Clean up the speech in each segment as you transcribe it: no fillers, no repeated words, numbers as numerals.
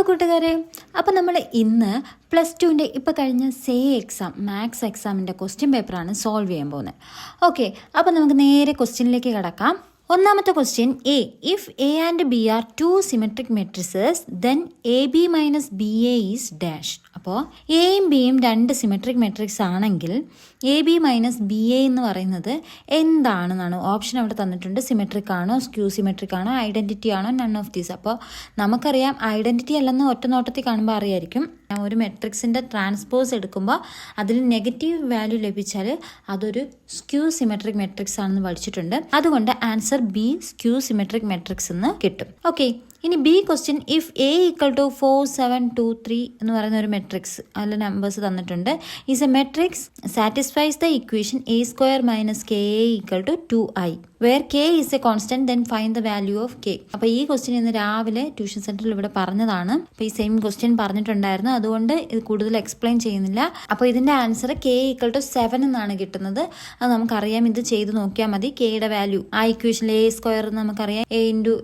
കൂട്ടുകാരെ, അപ്പോൾ നമ്മൾ ഇന്ന് +2 ഇപ്പോൾ കഴിഞ്ഞ എക്സാം മാത്സ് എക്സാമിൻ്റെ ക്വസ്റ്റ്യൻ പേപ്പറാണ് സോൾവ് ചെയ്യാൻ പോകുന്നത്. ഓക്കെ, അപ്പോൾ നമുക്ക് നേരെ ക്വസ്റ്റ്യനിലേക്ക് കിടക്കാം. ഒന്നാമത്തെ question A. If A and B are two symmetric matrices then A B minus B A is dash. അപ്പോൾ എയും ബിയും രണ്ട് സിമെട്രിക് മെട്രിക്സ് ആണെങ്കിൽ A B minus B A എന്ന് പറയുന്നത് എന്താണെന്നാണ് ഓപ്ഷൻ അവിടെ തന്നിട്ടുണ്ട്. സിമെട്രിക് ആണോ, സ്ക്യൂ സിമെട്രിക് ആണോ, ഐഡൻറ്റിറ്റി ആണോ, നൺ ഓഫ് ദീസ്. അപ്പോൾ നമുക്കറിയാം ഐഡൻറ്റിറ്റി അല്ലെന്ന് ഒറ്റ നോട്ടത്തിൽ കാണുമ്പോൾ അറിയായിരിക്കും. ഒരു മെട്രിക്സിൻ്റെ ട്രാൻസ്പോസ് എടുക്കുമ്പോൾ അതിൽ നെഗറ്റീവ് വാല്യൂ ലഭിച്ചാൽ അതൊരു സ്ക്യൂ സിമെട്രിക് മെട്രിക്സ് ആണെന്ന് പഠിച്ചിട്ടുണ്ട്. അതുകൊണ്ട് answer B skew symmetric matrix എന്ന് കിട്ടും. ഓക്കെ, ഇനി B question. If A equal to 4 7 2 3 എന്ന് പറയുന്ന ഒരു മെട്രിക്സ് അതിൽ നമ്പേഴ്സ് തന്നിട്ടുണ്ട്. Is a matrix satisfies the equation A square minus k A equal to 2i where k is a constant then find the value of k. അപ്പോൾ ഈ question ഇന്ന് രാവിലെ tuition സെന്ററിൽ ഇവിടെ പറഞ്ഞതാണ്. അപ്പോൾ ഈ സെയിം ക്വസ്റ്റ്യൻ പറഞ്ഞിട്ടുണ്ടായിരുന്നു, അതുകൊണ്ട് ഇത് കൂടുതൽ എക്സ്പ്ലെയിൻ ചെയ്യുന്നില്ല. അപ്പോൾ ഇതിന്റെ ആൻസർ കെ ഈക്വൽ ടു 7 എന്നാണ് കിട്ടുന്നത്. അത് നമുക്കറിയാം, ഇത് ചെയ്ത് നോക്കിയാൽ മതി. കെയുടെ വാല്യൂ ആ ഇക്വേഷനിൽ എ സ്ക്വയർ നമുക്കറിയാം, എ ഇൻറ്റു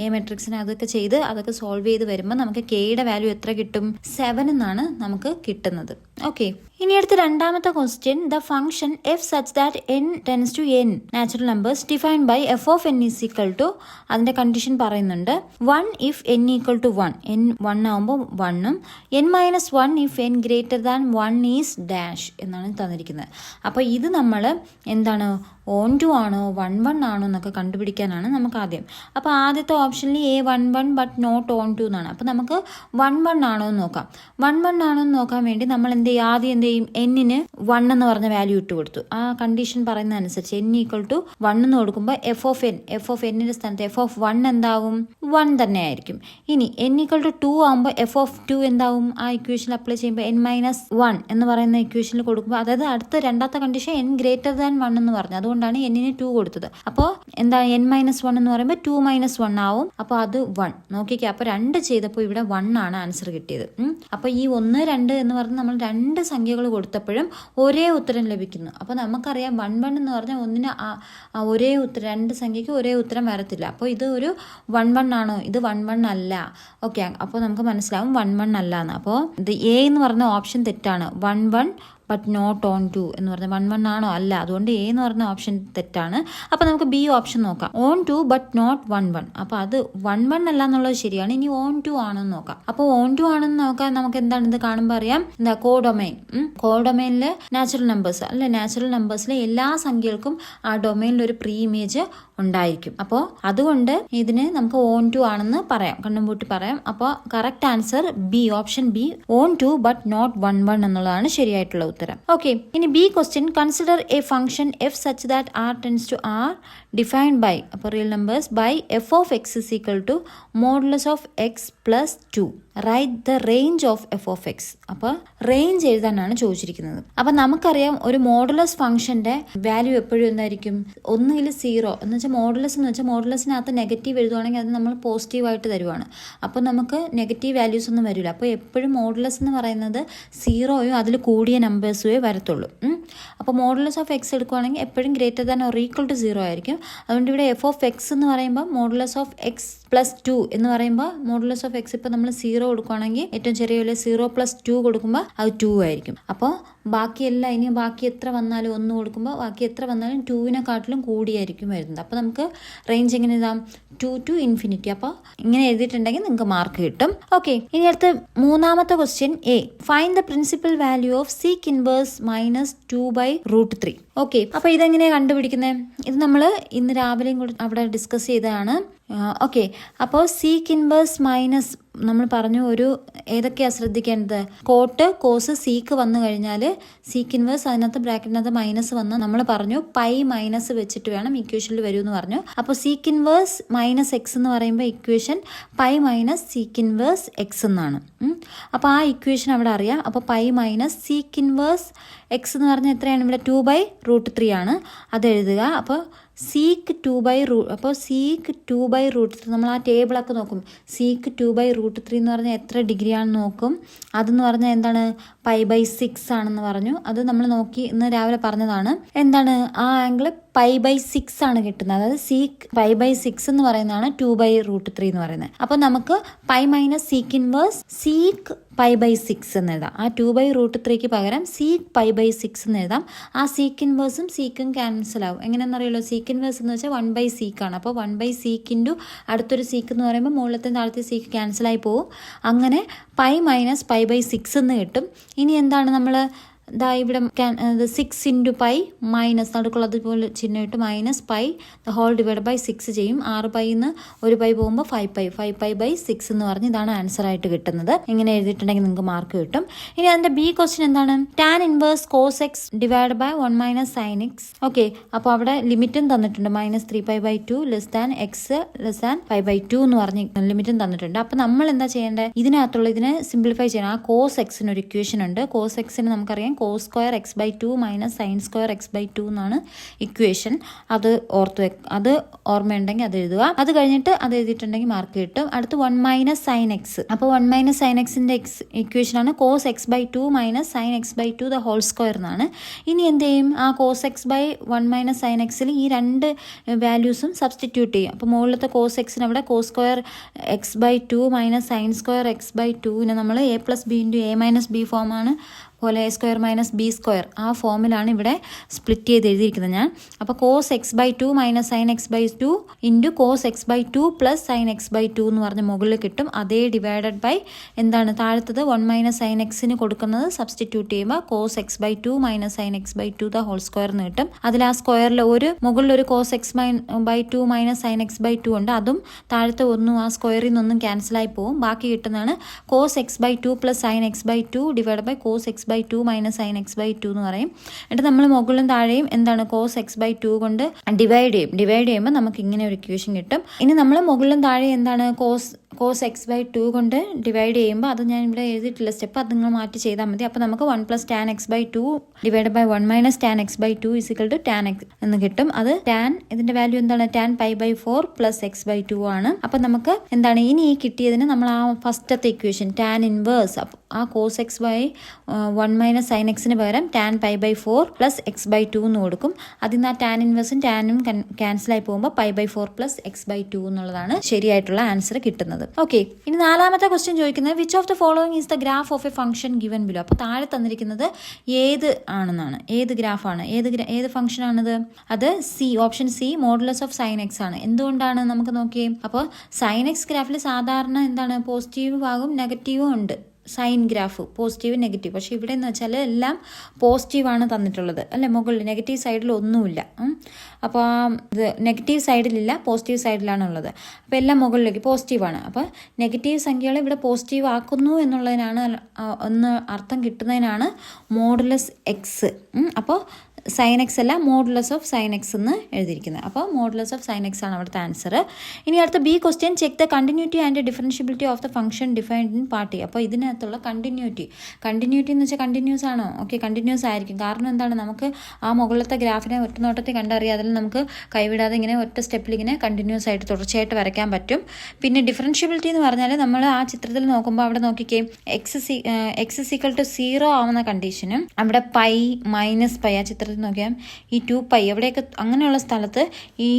എ മെട്രിക്സിന് അതൊക്കെ ചെയ്ത് അതൊക്കെ സോൾവ് ചെയ്ത് വരുമ്പോൾ നമുക്ക് കെയുടെ വാല്യൂ എത്ര കിട്ടും? 7 എന്നാണ് നമുക്ക് കിട്ടുന്നത്. ഓക്കെ, ഇനി അടുത്ത രണ്ടാമത്തെ question. The function f such that n tends to n natural numbers defined by f of n is equal to, അതിന്റെ കണ്ടീഷൻ പറയുന്നുണ്ട് 1 if n equal to 1, n 1 ആകുമ്പോൾ 1ഉം n minus 1 if n greater than 1 is dash എന്നാണ് തന്നിരിക്കുന്നത്. അപ്പോൾ ഇത് നമ്മൾ എന്താണ്, ഓൺ ടു ആണോ 1 ആണോ എന്നൊക്കെ കണ്ടുപിടിക്കാനാണ് നമുക്ക് ആദ്യം. അപ്പോൾ ആദ്യത്തെ ഓപ്ഷനിൽ A 1 but not onto എന്നാണ്. അപ്പോൾ നമുക്ക് 1 ആണോ എന്ന് നോക്കാം. 1 ആണോ എന്ന് നോക്കാൻ വേണ്ടി നമ്മൾ എന്ത് ചെയ്യും, ആദ്യം എന്ത് ചെയ്യും, എന്നിന് 1 എന്ന് പറഞ്ഞ വാല്യൂ ഇട്ട് കൊടുത്തു. ആ കണ്ടീഷൻ പറയുന്ന അനുസരിച്ച് എൻ ഈക്വൽ ടു 1 എന്ന് കൊടുക്കുമ്പോൾ എഫ് ഓഫ് എന്നിന്റെ സ്ഥാനത്ത് എഫ് ഓഫ് 1 എന്താവും? 1 തന്നെ ആയിരിക്കും. ഇനി എൻ ഈക്വൽ ടു 2 ആകുമ്പോൾ എഫ് ഓഫ് 2 എന്താവും? ആ ഇക്വേഷൻ അപ്ലൈ ചെയ്യുമ്പോൾ എൻ മൈനസ് 1 എന്ന് പറയുന്ന ഇക്വേഷനിൽ കൊടുക്കുമ്പോൾ, അതായത് അടുത്ത രണ്ടാമത്തെ കണ്ടീഷൻ എൻ ഗ്രേറ്റർ ദാൻ 1 എന്ന് പറഞ്ഞു, അതുകൊണ്ടാണ് എന്നിന് 2 കൊടുത്തത്. അപ്പോൾ എന്താണ്, എൻ മൈനസ് 1 എന്ന് പറയുമ്പോൾ 2 മൈനസ് 1 ആവും. അപ്പോൾ അത് 1 നോക്കിക്കേ. അപ്പോൾ 2 ചെയ്തപ്പോൾ ഇവിടെ 1 ആണ് ആൻസർ കിട്ടിയത്. അപ്പോൾ ഈ 1 2 എന്ന് പറഞ്ഞ് നമ്മൾ രണ്ട് സംഖ്യകൾ കൊടുത്തപ്പോഴും ഒരേ ഉത്തരം ലഭിക്കുന്നു. അപ്പോൾ നമുക്കറിയാം 1 എന്ന് പറഞ്ഞാൽ ഒന്നിന് ഒരേ ഉത്തരം, രണ്ട് സംഖ്യയ്ക്ക് ഒരേ ഉത്തരം വരത്തില്ല. അപ്പോൾ ഇത് ഒരു 1 ആണോ? ഇത് 1 അല്ല. ഓക്കെ, അപ്പോൾ നമുക്ക് മനസ്സിലാവും 1 അല്ല എന്ന്. അപ്പോൾ ഇത് എ എന്ന് പറഞ്ഞ ഓപ്ഷൻ തെറ്റാണ്. 1 ബട്ട് നോട്ട് ഓൺ ടു എന്ന് പറഞ്ഞാൽ 1 ആണോ? അല്ല. അതുകൊണ്ട് എ എന്ന് പറഞ്ഞ ഓപ്ഷൻ തെറ്റാണ്. അപ്പോൾ നമുക്ക് ബി ഓപ്ഷൻ നോക്കാം. Onto but not 1. അപ്പോൾ അത് 1 അല്ല എന്നുള്ളത് ശരിയാണ്. ഇനി ഓൺ ടു ആണെന്ന് നോക്കാം. അപ്പോൾ ഓൺ ടു ആണെന്ന് നോക്കാൻ നമുക്ക് എന്താണ് ഇത് കാണുമ്പോൾ അറിയാം, എന്താ, കോഡൊമൈൻ. കോഡൊമൈനിൽ നാച്ചുറൽ നമ്പേഴ്സ് അല്ലെ, നാച്ചുറൽ നമ്പേഴ്സിലെ എല്ലാ സംഖ്യകൾക്കും ആ ഡൊമൈനിൽ ഒരു പ്രീ ഇമേജ് ഉണ്ടായിരിക്കും. അപ്പോൾ അതുകൊണ്ട് ഇതിന് നമുക്ക് ഓൺ ടു ആണെന്ന് പറയാം, കണ്ണും പൂട്ടി പറയാം. അപ്പോൾ correct answer B, option B, onto but not 1 എന്നുള്ളതാണ് ശരിയായിട്ടുള്ള ഉത്തരം. ഓക്കെ, ഇനി B question. Consider a function f such that R tends to R defined by, അപ്പോൾ real numbers, by f of x is equal to modulus of x plus 2. Write the range of f of x. അപ്പോൾ range എഴുതാനാണ് ചോദിച്ചിരിക്കുന്നത്. അപ്പം നമുക്കറിയാം ഒരു modulus ഫംഗ്ഷന്റെ value എപ്പോഴും എന്തായിരിക്കും, ഒന്നുകിൽ 0 എന്ന് വെച്ചാൽ മോഡുലസ് എന്ന് വെച്ചാൽ മോഡുലസിനകത്ത് നെഗറ്റീവ് എഴുതുവാണെങ്കിൽ അത് നമ്മൾ പോസിറ്റീവായിട്ട് തരുവാണ്. അപ്പോൾ നമുക്ക് നെഗറ്റീവ് വാല്യൂസ് ഒന്നും വരില്ല. അപ്പോൾ എപ്പോഴും മോഡുലസ് എന്ന് പറയുന്നത് 0യോ അതിൽ കൂടിയ നമ്പേഴ്സോ വരത്തുള്ളൂ. അപ്പോൾ മോഡുലസ് ഓഫ് എക്സ് എടുക്കുവാണെങ്കിൽ എപ്പോഴും greater than or equal to 0 ആയിരിക്കും. അതുകൊണ്ട് ഇവിടെ എഫ് ഓഫ് എക്സ് എന്ന് പറയുമ്പോൾ മോഡുലസ് ഓഫ് എക്സ് പ്ലസ് 2 എന്ന് പറയുമ്പോൾ മോഡുലസ് ഓഫ് എക്സ് ഇപ്പോൾ നമ്മൾ 0 കൊടുക്കുകയാണെങ്കിൽ ഏറ്റവും ചെറിയ വില 0 + 2 കൊടുക്കുമ്പോൾ അത് 2 ആയിരിക്കും. അപ്പോൾ ബാക്കിയെല്ലാം ഇനി ബാക്കി എത്ര വന്നാലും 1 കൊടുക്കുമ്പോൾ ബാക്കി എത്ര വന്നാലും 2വിനെക്കാട്ടിലും കൂടിയായിരിക്കും വരുന്നത്. അപ്പോൾ നമുക്ക് റേഞ്ച് എങ്ങനെ എഴുതാം, 2 to ∞. അപ്പോൾ ഇങ്ങനെ എഴുതിയിട്ടുണ്ടെങ്കിൽ നിങ്ങൾക്ക് മാർക്ക് കിട്ടും. ഓക്കെ, ഇനി അടുത്ത മൂന്നാമത്തെ question A. Find the principal value of sec inverse minus 2/√3. Okay, അപ്പോൾ ഇതെങ്ങനെയാണ് കണ്ടുപിടിക്കുന്നത്? ഇത് നമ്മൾ ഇന്ന് രാവിലെയും കൂടി അവിടെ ഡിസ്കസ് ചെയ്തതാണ്. ഓക്കെ, അപ്പോൾ സീക്ക് ഇൻവേഴ്സ് മൈനസ് നമ്മൾ പറഞ്ഞു, ഒരു ഏതൊക്കെയാണ് ശ്രദ്ധിക്കേണ്ടത്, കോട്ട് കോസ് സീക്ക് വന്നു കഴിഞ്ഞാൽ സീക്ക് ഇൻവേഴ്സ് അതിനകത്ത് ബ്രാക്കറ്റിനകത്ത് മൈനസ് വന്ന് നമ്മൾ പറഞ്ഞു പൈ മൈനസ് വെച്ചിട്ട് വേണം ഇക്വേഷനിൽ വരൂ എന്ന് പറഞ്ഞു. അപ്പോൾ സീക്ക് ഇൻവേഴ്സ് മൈനസ് എക്സ് എന്ന് പറയുമ്പോൾ equation pi minus sec inverse X എന്നാണ്. അപ്പോൾ ആ ഇക്വേഷൻ അവിടെ അറിയാം. അപ്പോൾ pi minus sec inverse X എന്ന് പറഞ്ഞാൽ എത്രയാണ്, ഇവിടെ 2/√3 ആണ്. അത് എഴുതുക. അപ്പോൾ സീക്ക് 2/√, അപ്പോൾ സീക്ക് 2/√3 നമ്മൾ ആ ടേബിളൊക്കെ നോക്കും. സീക്ക് 2/√3 എന്ന് പറഞ്ഞാൽ എത്ര ഡിഗ്രി ആണെന്ന് നോക്കും. അതെന്ന് പറഞ്ഞാൽ എന്താണ്, π/6 ആണെന്ന് പറഞ്ഞു. അത് നമ്മൾ നോക്കി ഇന്ന് രാവിലെ പറഞ്ഞതാണ്. എന്താണ് ആ ആംഗിൾ π/6 ആണ് കിട്ടുന്നത്. അതായത് സീക്ക് π/6 എന്ന് പറയുന്നതാണ് 2/√3 എന്ന് പറയുന്നത്. അപ്പോൾ നമുക്ക് π മൈനസ് സീക്ക് ഇൻവേഴ്സ് സീക്ക് π/6 എന്ന് എഴുതാം. ആ 2/√3ക്ക് പകരം സീക്ക് π/6 എന്ന് എഴുതാം. ആ സീക്ക് ഇൻവേഴ്സും സീക്കും ക്യാൻസൽ ആവും. എങ്ങനെയെന്നറിയുമല്ലോ, സീക്ക് ഇൻവേഴ്സ് എന്ന് വെച്ചാൽ 1/സീക്ക് ആണ്. അപ്പോൾ 1/സീക്ക് ഇൻറ്റു അടുത്തൊരു സീക്ക് എന്ന് പറയുമ്പോൾ മുകളിലത്തെ താഴത്തെ സീക്ക് ക്യാൻസലായി പോവും. അങ്ങനെ π മൈനസ് π/6 എന്ന് കിട്ടും. ഇനി എന്താണ് നമ്മൾ ഇവിടെ 6 ഇൻറ്റു പൈ മൈനസ് നടുക്കുള്ളതുപോലെ ചിഹ്നം ഇട്ട് minus pi whole divide by 6 ചെയ്യും. 6 പൈന്ന് ഒരു പൈ പോകുമ്പോൾ 5π/6 എന്ന് പറഞ്ഞ് ഇതാണ് ആൻസർ ആയിട്ട് കിട്ടുന്നത്. ഇങ്ങനെ എഴുതിയിട്ടുണ്ടെങ്കിൽ നിങ്ങൾക്ക് മാർക്ക് കിട്ടും. ഇനി അതിൻ്റെ ബി ക്വസ്റ്റ്യൻ എന്താണ്? Tan inverse cos x divide by 1 minus sine x. Okay, അപ്പോൾ അവിടെ ലിമിറ്റും തന്നിട്ടുണ്ട്. -3π/2 less than x less than π/2 എന്ന് പറഞ്ഞ് ലിമിറ്റും തന്നിട്ടുണ്ട്. അപ്പോൾ നമ്മൾ എന്താ ചെയ്യേണ്ടത്? ഇതിനെ സിംപ്ലിഫൈ ചെയ്യണം. ആ കോസ് എക്സിന് ഒരു ഇക്വേഷൻ ഉണ്ട്. കോസ് എക്സിന് നമുക്കറിയാം cos square x/2 minus sine square x/2 എന്നാണ് ഇക്വേഷൻ. അത് അത് ഓർമ്മയുണ്ടെങ്കിൽ അത് എഴുതുക. അത് കഴിഞ്ഞിട്ട് അത് എഴുതിയിട്ടുണ്ടെങ്കിൽ മാർക്ക് കിട്ടും. അടുത്ത് 1 മൈനസ് സൈൻ എക്സ്. അപ്പോൾ 1 മൈനസ് സൈൻ എക്സിൻ്റെ ഇക്വേഷനാണ് cos x/2 minus sine x/2 the whole square എന്നാണ്. ഇനി എന്ത് ചെയ്യും? ആ കോസ് x/1 മൈനസ് സൈൻ എക്സിൽ ഈ രണ്ട് വാല്യൂസും സബ്സ്റ്റിറ്റ്യൂട്ട് ചെയ്യും. അപ്പോൾ മുകളിലത്തെ കോസ് എക്സിന് അവിടെ cos square x/2 minus sine square x/2നെ നമ്മൾ a+b ഇൻറ്റു a-b ഫോമാണ് പോലെ a square minus b square ആ ഫോമിലാണ് ഇവിടെ സ്പ്ലിറ്റ് ചെയ്ത് എഴുതിയിരിക്കുന്നത് ഞാൻ. അപ്പോൾ cos x/2 minus sine x/2 into cos x/2 plus sine x/2 എന്ന് പറഞ്ഞ് മുകളിൽ കിട്ടും. അതേ ഡിവൈഡഡ് ബൈ എന്താണ് താഴത്തത് 1 മൈനസ് സൈൻ എക്സിന് കൊടുക്കുന്നത് സബ്സ്റ്റിറ്റ്യൂട്ട് ചെയ്യുമ്പോൾ cos x/2 minus sine x/2 the whole square എന്ന് കിട്ടും. അതിൽ ആ സ്ക്വയറിൽ മുകളിൽ ഒരു cos x/2 minus sine x/2 ഉണ്ട്. അതും താഴത്തെ ഒന്നും ആ സ്ക്വയറിൽ നിന്നൊന്നും ക്യാൻസലായി പോകും. ബാക്കി കിട്ടുന്നതാണ് cos x/2 plus sine x/2 divide by cos x/2 minus sine x/2 എന്ന് പറയും. എന്നിട്ട് നമ്മൾ മുകളിലും താഴെയും എന്താണ് കോസ് x/2 കൊണ്ട് ഡിവൈഡ് ചെയ്യുമ്പോൾ നമുക്ക് ഇങ്ങനെ ഒരു ഇക്വേഷൻ കിട്ടും. ഇനി നമ്മൾ മുകളിലും താഴെ എന്താണ് കോസ് x/2 കൊണ്ട് ഡിവൈഡ് ചെയ്യുമ്പോൾ അത് ഞാൻ ഇവിടെ എഴുതിയിട്ടില്ല സ്റ്റെപ്പ്, അത് നിങ്ങൾ മാറ്റി ചെയ്താൽ മതി. അപ്പോൾ നമുക്ക് 1 plus tan x/2 divide by 1 minus tan x/2 is equal to tan x എന്ന് കിട്ടും. അത് ടാൻ ഇതിന്റെ വാല്യൂ എന്താണ്? ടാൻ π/4 പ്ലസ് x/2 ആണ്. അപ്പം നമുക്ക് എന്താണ് ഇനി ഈ കിട്ടിയതിന് നമ്മൾ ആ ഫസ്റ്റത്തെ ഇക്വേഷൻ ടാൻ ഇൻവേഴ്സ് ആ കോസ് x/1 മൈനസ് സൈൻ എക്സിന് പകരം ടാൻ π/4 പ്ലസ് x/2 എന്ന് കൊടുക്കും. അതിൽ നിന്ന് ആ ടാൻ ഇൻവേഴ്സും ടാനും ക്യാൻസലായി പോകുമ്പോൾ π/4 പ്ലസ് x/2 എന്നുള്ളതാണ് ശരിയായിട്ടുള്ള ആൻസർ കിട്ടുന്നത്. ഓക്കെ, ഇനി നാലാമത്തെ ക്വസ്റ്റ്യൻ ചോദിക്കുന്നത് which of the following is the graph of A function given below. അപ്പോൾ താഴെ തന്നിരിക്കുന്നത് ഏത് ആണെന്നാണ്, ഏത് ഗ്രാഫാണ്, ഏത് ഫംഗ്ഷൻ ആണിത്? അത് option C modulus of sine X ആണ്. എന്തുകൊണ്ടാണ് നമുക്ക് നോക്കിയേ. അപ്പോൾ സൈൻ എക്സ് ഗ്രാഫിൽ സാധാരണ എന്താണ് പോസിറ്റീവ് ഭാഗവും നെഗറ്റീവും ഉണ്ട്. Sine graph positive negative. പക്ഷേ ഇവിടെ എന്ന് വെച്ചാൽ എല്ലാം പോസിറ്റീവാണ് തന്നിട്ടുള്ളത് അല്ലേ. മുകളിൽ നെഗറ്റീവ് സൈഡിൽ ഒന്നുമില്ല. അപ്പോൾ ഇത് നെഗറ്റീവ് സൈഡിലില്ല, പോസിറ്റീവ് സൈഡിലാണ് ഉള്ളത്. അപ്പോൾ എല്ലാം മുകളിലേക്ക് പോസിറ്റീവാണ്. അപ്പോൾ നെഗറ്റീവ് സംഖ്യകൾ ഇവിടെ പോസിറ്റീവ് ആക്കുന്നു എന്നുള്ളതിനാണ് ഒന്ന് അർത്ഥം കിട്ടുന്നതിനാണ് മോഡുലസ് എക്സ്. അപ്പോൾ സൈൻ എക്സ് അല്ല മോഡുലസ് ഓഫ് സൈൻ എക്സ് എന്ന് എഴുതിയിരിക്കുന്നത്. അപ്പോൾ മോഡുലസ് ഓഫ് സൈൻ എക്സ് ആണ് അവിടുത്തെ ആൻസർ. ഇനി അടുത്ത B question check the continuity and differentiability of the function defined in party. അപ്പോൾ ഇതിനകത്തുള്ള കണ്ടിന്യൂറ്റി എന്ന് വെച്ചാൽ കണ്ടിന്യൂസ് ആണോ? ഓക്കെ, കണ്ടിന്യൂസ് ആയിരിക്കും. കാരണം എന്താണ്, നമുക്ക് ആ മുകളിലത്തെ ഗ്രാഫിനെ ഒറ്റ നോട്ടത്തിൽ കണ്ടറിയാം. അതിൽ നമുക്ക് കൈവിടാതെ ഇങ്ങനെ ഒറ്റ സ്റ്റെപ്പിൽ ഇങ്ങനെ കണ്ടിന്യൂസ് ആയിട്ട് തുടർച്ചയായിട്ട് വരയ്ക്കാൻ പറ്റും. പിന്നെ ഡിഫറൻഷ്യബിലിറ്റി എന്ന് പറഞ്ഞാൽ നമ്മൾ ആ ചിത്രത്തിൽ നോക്കുമ്പോൾ അവിടെ നോക്കിക്കേ എക്സ് ഈക്വൽ ടു 0 ആവുന്ന കണ്ടീഷനും അവിടെ പൈ മൈനസ് പൈ ആ ചിത്രത്തിൽ നോക്കിയാൽ ഈ 2π എവിടെയൊക്കെ അങ്ങനെയുള്ള സ്ഥലത്ത് ഈ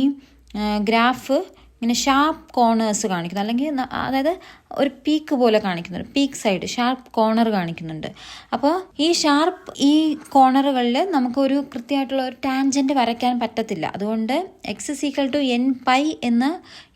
ഗ്രാഫ് ഇങ്ങനെ ഷാർപ്പ് കോർണേഴ്സ് കാണിക്കുന്നു, അല്ലെങ്കിൽ അതായത് ഒരു പീക്ക് പോലെ കാണിക്കുന്നുണ്ട്. പീക്ക് സൈഡ് ഷാർപ്പ് കോർണർ കാണിക്കുന്നുണ്ട്. അപ്പോൾ ഈ കോർണറുകളിൽ നമുക്കൊരു കൃത്യമായിട്ടുള്ള ഒരു ടാൻജൻറ്റ് വരയ്ക്കാൻ പറ്റത്തില്ല. അതുകൊണ്ട് x=n π എന്ന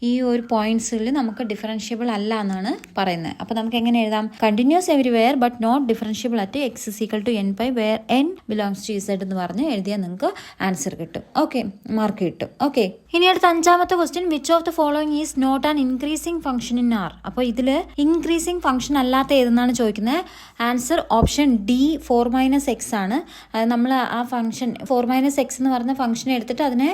ഈ ഒരു പോയിന്റ്സിൽ നമുക്ക് ഡിഫറൻഷ്യബിൾ അല്ല എന്നാണ് പറയുന്നത്. അപ്പോൾ നമുക്ക് എങ്ങനെ എഴുതാം? Continuous everywhere but not differentiable at x=n π where n belongs to z എന്ന് പറഞ്ഞ് എഴുതിയാൽ നിങ്ങൾക്ക് ആൻസർ കിട്ടും. ഓക്കെ, മാർക്ക് കിട്ടും. ഓക്കെ, ഇനി അടുത്ത അഞ്ചാമത്തെ question which of the following is not an increasing function in R. അപ്പോൾ ഇതിൽ ഇൻക്രീസിംഗ് ഫംഗ്ഷൻ അല്ലാത്ത ഏതെന്നാണ് ചോദിക്കുന്നത്. ആൻസർ ഓപ്ഷൻ ഡി 4 - x ആണ്. അത് നമ്മൾ ആ ഫംഗ്ഷൻ 4 - x എന്ന് പറഞ്ഞ ഫംഗ്ഷനെ എടുത്തിട്ട് അതിനെ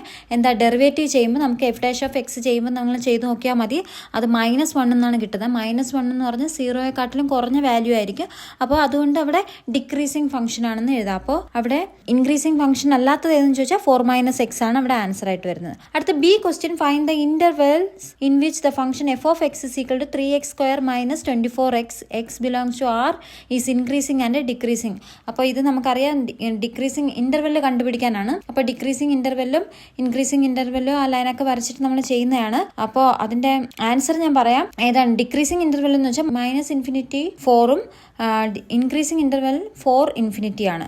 ഡെറിവേറ്റീവ് ചെയ്യുമ്പോൾ നമുക്ക് f' ഓഫ് x ചെയ്യുമ്പോൾ നമ്മൾ ചെയ്ത് നോക്കിയാൽ മതി. അത് -1 എന്നാണ് കിട്ടുന്നത്. -1 എന്ന് പറഞ്ഞാൽ 0യെക്കാട്ടിലും കുറഞ്ഞ വാല്യൂ ആയിരിക്കും. അപ്പോൾ അതുകൊണ്ട് അവിടെ ഡിക്രീസിങ് ഫംഗ്ഷൻ ആണെന്ന് എഴുതാം. അപ്പോൾ അവിടെ ഇൻക്രീസിങ് ഫംഗ്ഷൻ അല്ലാത്തത് ഏതെന്ന് ചോദിച്ചാൽ 4 - x ആണ് അവിടെ ആൻസർ ആയിട്ട് വരുന്നത്. അടുത്ത B question, find the intervals in which the function f of x is equal to 3x² minus 24x, x belongs to R, is increasing and decreasing. അപ്പോൾ ഇത് നമുക്കറിയാം ഡിക്രീസിങ് ഇന്റർവെല്ല് കണ്ടുപിടിക്കാനാണ്. അപ്പോൾ ഡിക്രീസിങ് ഇന്റർവെല്ലും ഇൻക്രീസിങ് ഇന്റർവെല്ലും ആ ലൈനൊക്കെ വരച്ചിട്ട് നമ്മൾ ചെയ്യുന്നതാണ്. അപ്പോൾ അതിന്റെ ആൻസർ ഞാൻ പറയാം. ഏതാണ് ഡിക്രീസിങ് ഇന്റർവെൽ എന്ന് വെച്ചാൽ -∞ 4ഉം ഇൻക്രീസിങ് ഇന്റർവെൽ 4 ആണ്.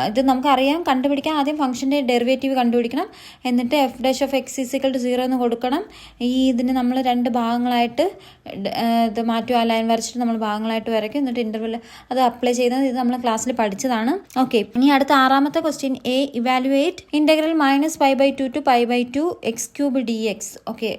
ഇത് നമുക്കറിയാം. കണ്ടുപിടിക്കാൻ ആദ്യം ഫംഗ്ഷന്റെ ഡെറിവേറ്റീവ് കണ്ടുപിടിക്കണം. എന്നിട്ട് f' (x) = 0 എന്ന് കൊടുക്കണം. ഇതിന് നമ്മൾ 2 ഭാഗങ്ങളായിട്ട് ഇത് മാറ്റും. ആ ലൈൻ വരച്ചിട്ട് നമ്മൾ ഭാഗങ്ങളായിട്ട് വരയ്ക്കും. എന്നിട്ട് ഇന്റർവെൽ അത് അപ്ലൈ ചെയ്യുന്നത് ഇത് നമ്മൾ ക്ലാസ്സിൽ പഠിച്ചതാണ്. ഓക്കെ, ഇനി അടുത്ത 6ാമത്തെ question, A evaluate integral -π/2 to π/2 x³ dx. Okay,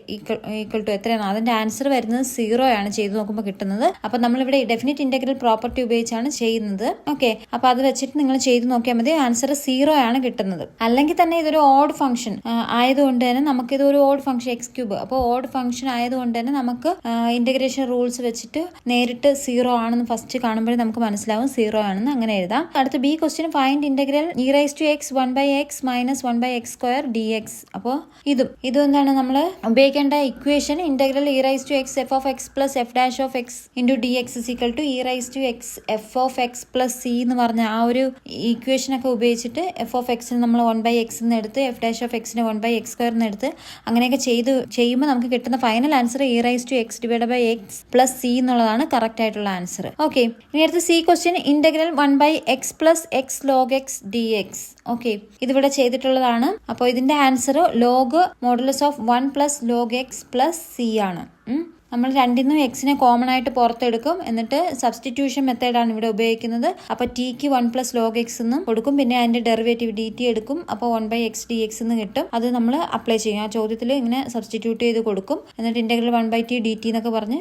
equal to എത്രയാണ്? അതിന്റെ ആൻസർ വരുന്നത് 0 ആണ് ചെയ്ത് നോക്കുമ്പോൾ കിട്ടുന്നത്. അപ്പോൾ നമ്മളിവിടെ ഡെഫിനിറ്റ് ഇന്റഗ്രൽ പ്രോപ്പർട്ടി ഉപയോഗിച്ചാണ് ചെയ്യുന്നത്. ഓക്കെ, അപ്പോൾ അത് വെച്ചിട്ട് നിങ്ങൾ ചെയ്ത് നോക്കിയാൽ മതി. ആൻസർ 0 ആണ് കിട്ടുന്നത്. അല്ലെങ്കിൽ തന്നെ ഇതൊരു ഓഡ് ഫംഗ്ഷൻ ആയതുകൊണ്ട് തന്നെ നമുക്കിത് ഒരു ഓഡ് ഫംഗ്ഷൻ x³. അപ്പോൾ ഓഡ് ഫംഗ്ഷൻ ആയതുകൊണ്ട് തന്നെ നമുക്ക് ഇന്റഗ്രേഷൻ റൂൾസ് വെച്ചിട്ട് നേരിട്ട് 0 ആണെന്ന് ഫസ്റ്റ് കാണുമ്പോഴേ നമുക്ക് മനസ്സിലാവും 0 ആണെന്ന്. അങ്ങനെ എഴുതാം. അടുത്ത B question, find integral e⁻x 1/x minus 1/x² dx. അപ്പോൾ ഇതും എന്താണ് നമ്മൾ ഉപയോഗിക്കേണ്ട equation? Integral e⁻x f of x plus f' of x into dx is equal to e⁻x f of x plus c എന്ന് പറഞ്ഞ ആ ഒരു ഇക്വേഷനൊക്കെ ഉപയോഗിച്ചിട്ട് f of x നമ്മൾ 1/x എന്ന് എടുത്ത് f' of x 1/x² എന്ന് എടുത്ത് അങ്ങനെയൊക്കെ ചെയ്യുമ്പോൾ നമുക്ക് കിട്ടുന്ന final answer e⁻x / plus c എന്നുള്ളതാണ് കറക്റ്റ് ആയിട്ടുള്ള ആൻസർ. ഓക്കെ, ഇനി അടുത്ത C question, integral 1/x plus x log x dx. Okay, ഇതിവിടെ ചെയ്തിട്ടുള്ളതാണ്. അപ്പോൾ ഇതിന്റെ answer log modulus of 1 plus log x plus c ആണ്. നമ്മൾ രണ്ടിന്നും എക്സിനെ കോമൺ ആയിട്ട് പുറത്തെടുക്കും. എന്നിട്ട് സബ്സ്റ്റിറ്റ്യൂഷൻ മെത്തേഡാണ് ഇവിടെ ഉപയോഗിക്കുന്നത്. അപ്പോൾ ടിക്ക് 1 plus log x എന്നും കൊടുക്കും. പിന്നെ അതിന്റെ ഡെറിവേറ്റീവ് dt എടുക്കും. അപ്പോൾ 1/x dx എന്ന് കിട്ടും. അത് നമ്മൾ അപ്ലൈ ചെയ്യും. ആ ചോദ്യത്തിൽ ഇങ്ങനെ സബ്സ്റ്റിറ്റ്യൂട്ട് ചെയ്ത് കൊടുക്കും. എന്നിട്ട് ഇന്റഗ്രൽ 1/t dt എന്നൊക്കെ പറഞ്ഞ്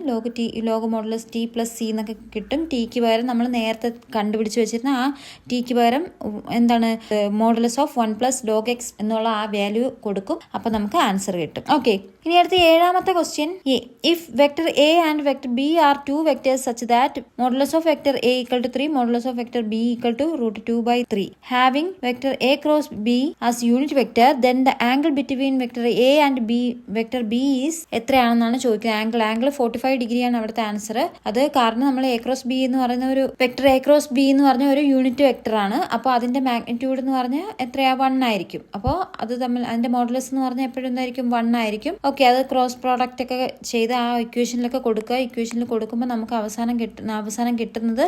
log modulus t plus c എന്നൊക്കെ കിട്ടും. ടിക്ക് പകരം നമ്മൾ നേരത്തെ കണ്ടുപിടിച്ച് വെച്ചിരുന്ന ആ ടിക്ക് പകരം എന്താണ് modulus of 1 plus log x എന്നുള്ള ആ വാല്യൂ കൊടുക്കും. അപ്പോൾ നമുക്ക് ആൻസർ കിട്ടും. ഓക്കെ, ഇനി അടുത്ത 7ാമത്തെ question, if vector a and vector b are two vectors such that modulus of vector a equal to 3, modulus of vector b equal to √2/3, having vector a cross b as unit vector, then the angle between vector a and vector b is എത്രയാണെന്നാണ് ചോദിക്കുന്നത്. Angle 45 ഡിഗ്രിയാണ് അവിടുത്തെ answer. അത് കാരണം നമ്മൾ a cross b എന്ന് പറയുന്ന ഒരു vector a cross b എന്ന് പറഞ്ഞ ഒരു യൂണിറ്റ് വെക്ടർ ആണ്. അപ്പോൾ അതിന്റെ മാഗ്നിറ്റ്യൂഡ് എന്ന് പറഞ്ഞാൽ എത്രയാ? 1 ആയിരിക്കും. അപ്പോൾ അത് തമ്മിൽ അതിന്റെ മോഡുലസ് എന്ന് പറഞ്ഞാൽ എപ്പോഴും എന്തായിരിക്കും? 1 ആയിരിക്കും. ഓക്കെ, അത് ക്രോസ് പ്രോഡക്റ്റ് ഒക്കെ ചെയ്ത് ആ ഇക്വേഷനിലൊക്കെ കൊടുക്കുക. ഇക്വേഷനിൽ കൊടുക്കുമ്പോൾ നമുക്ക് അവസാനം കിട്ടുന്നത്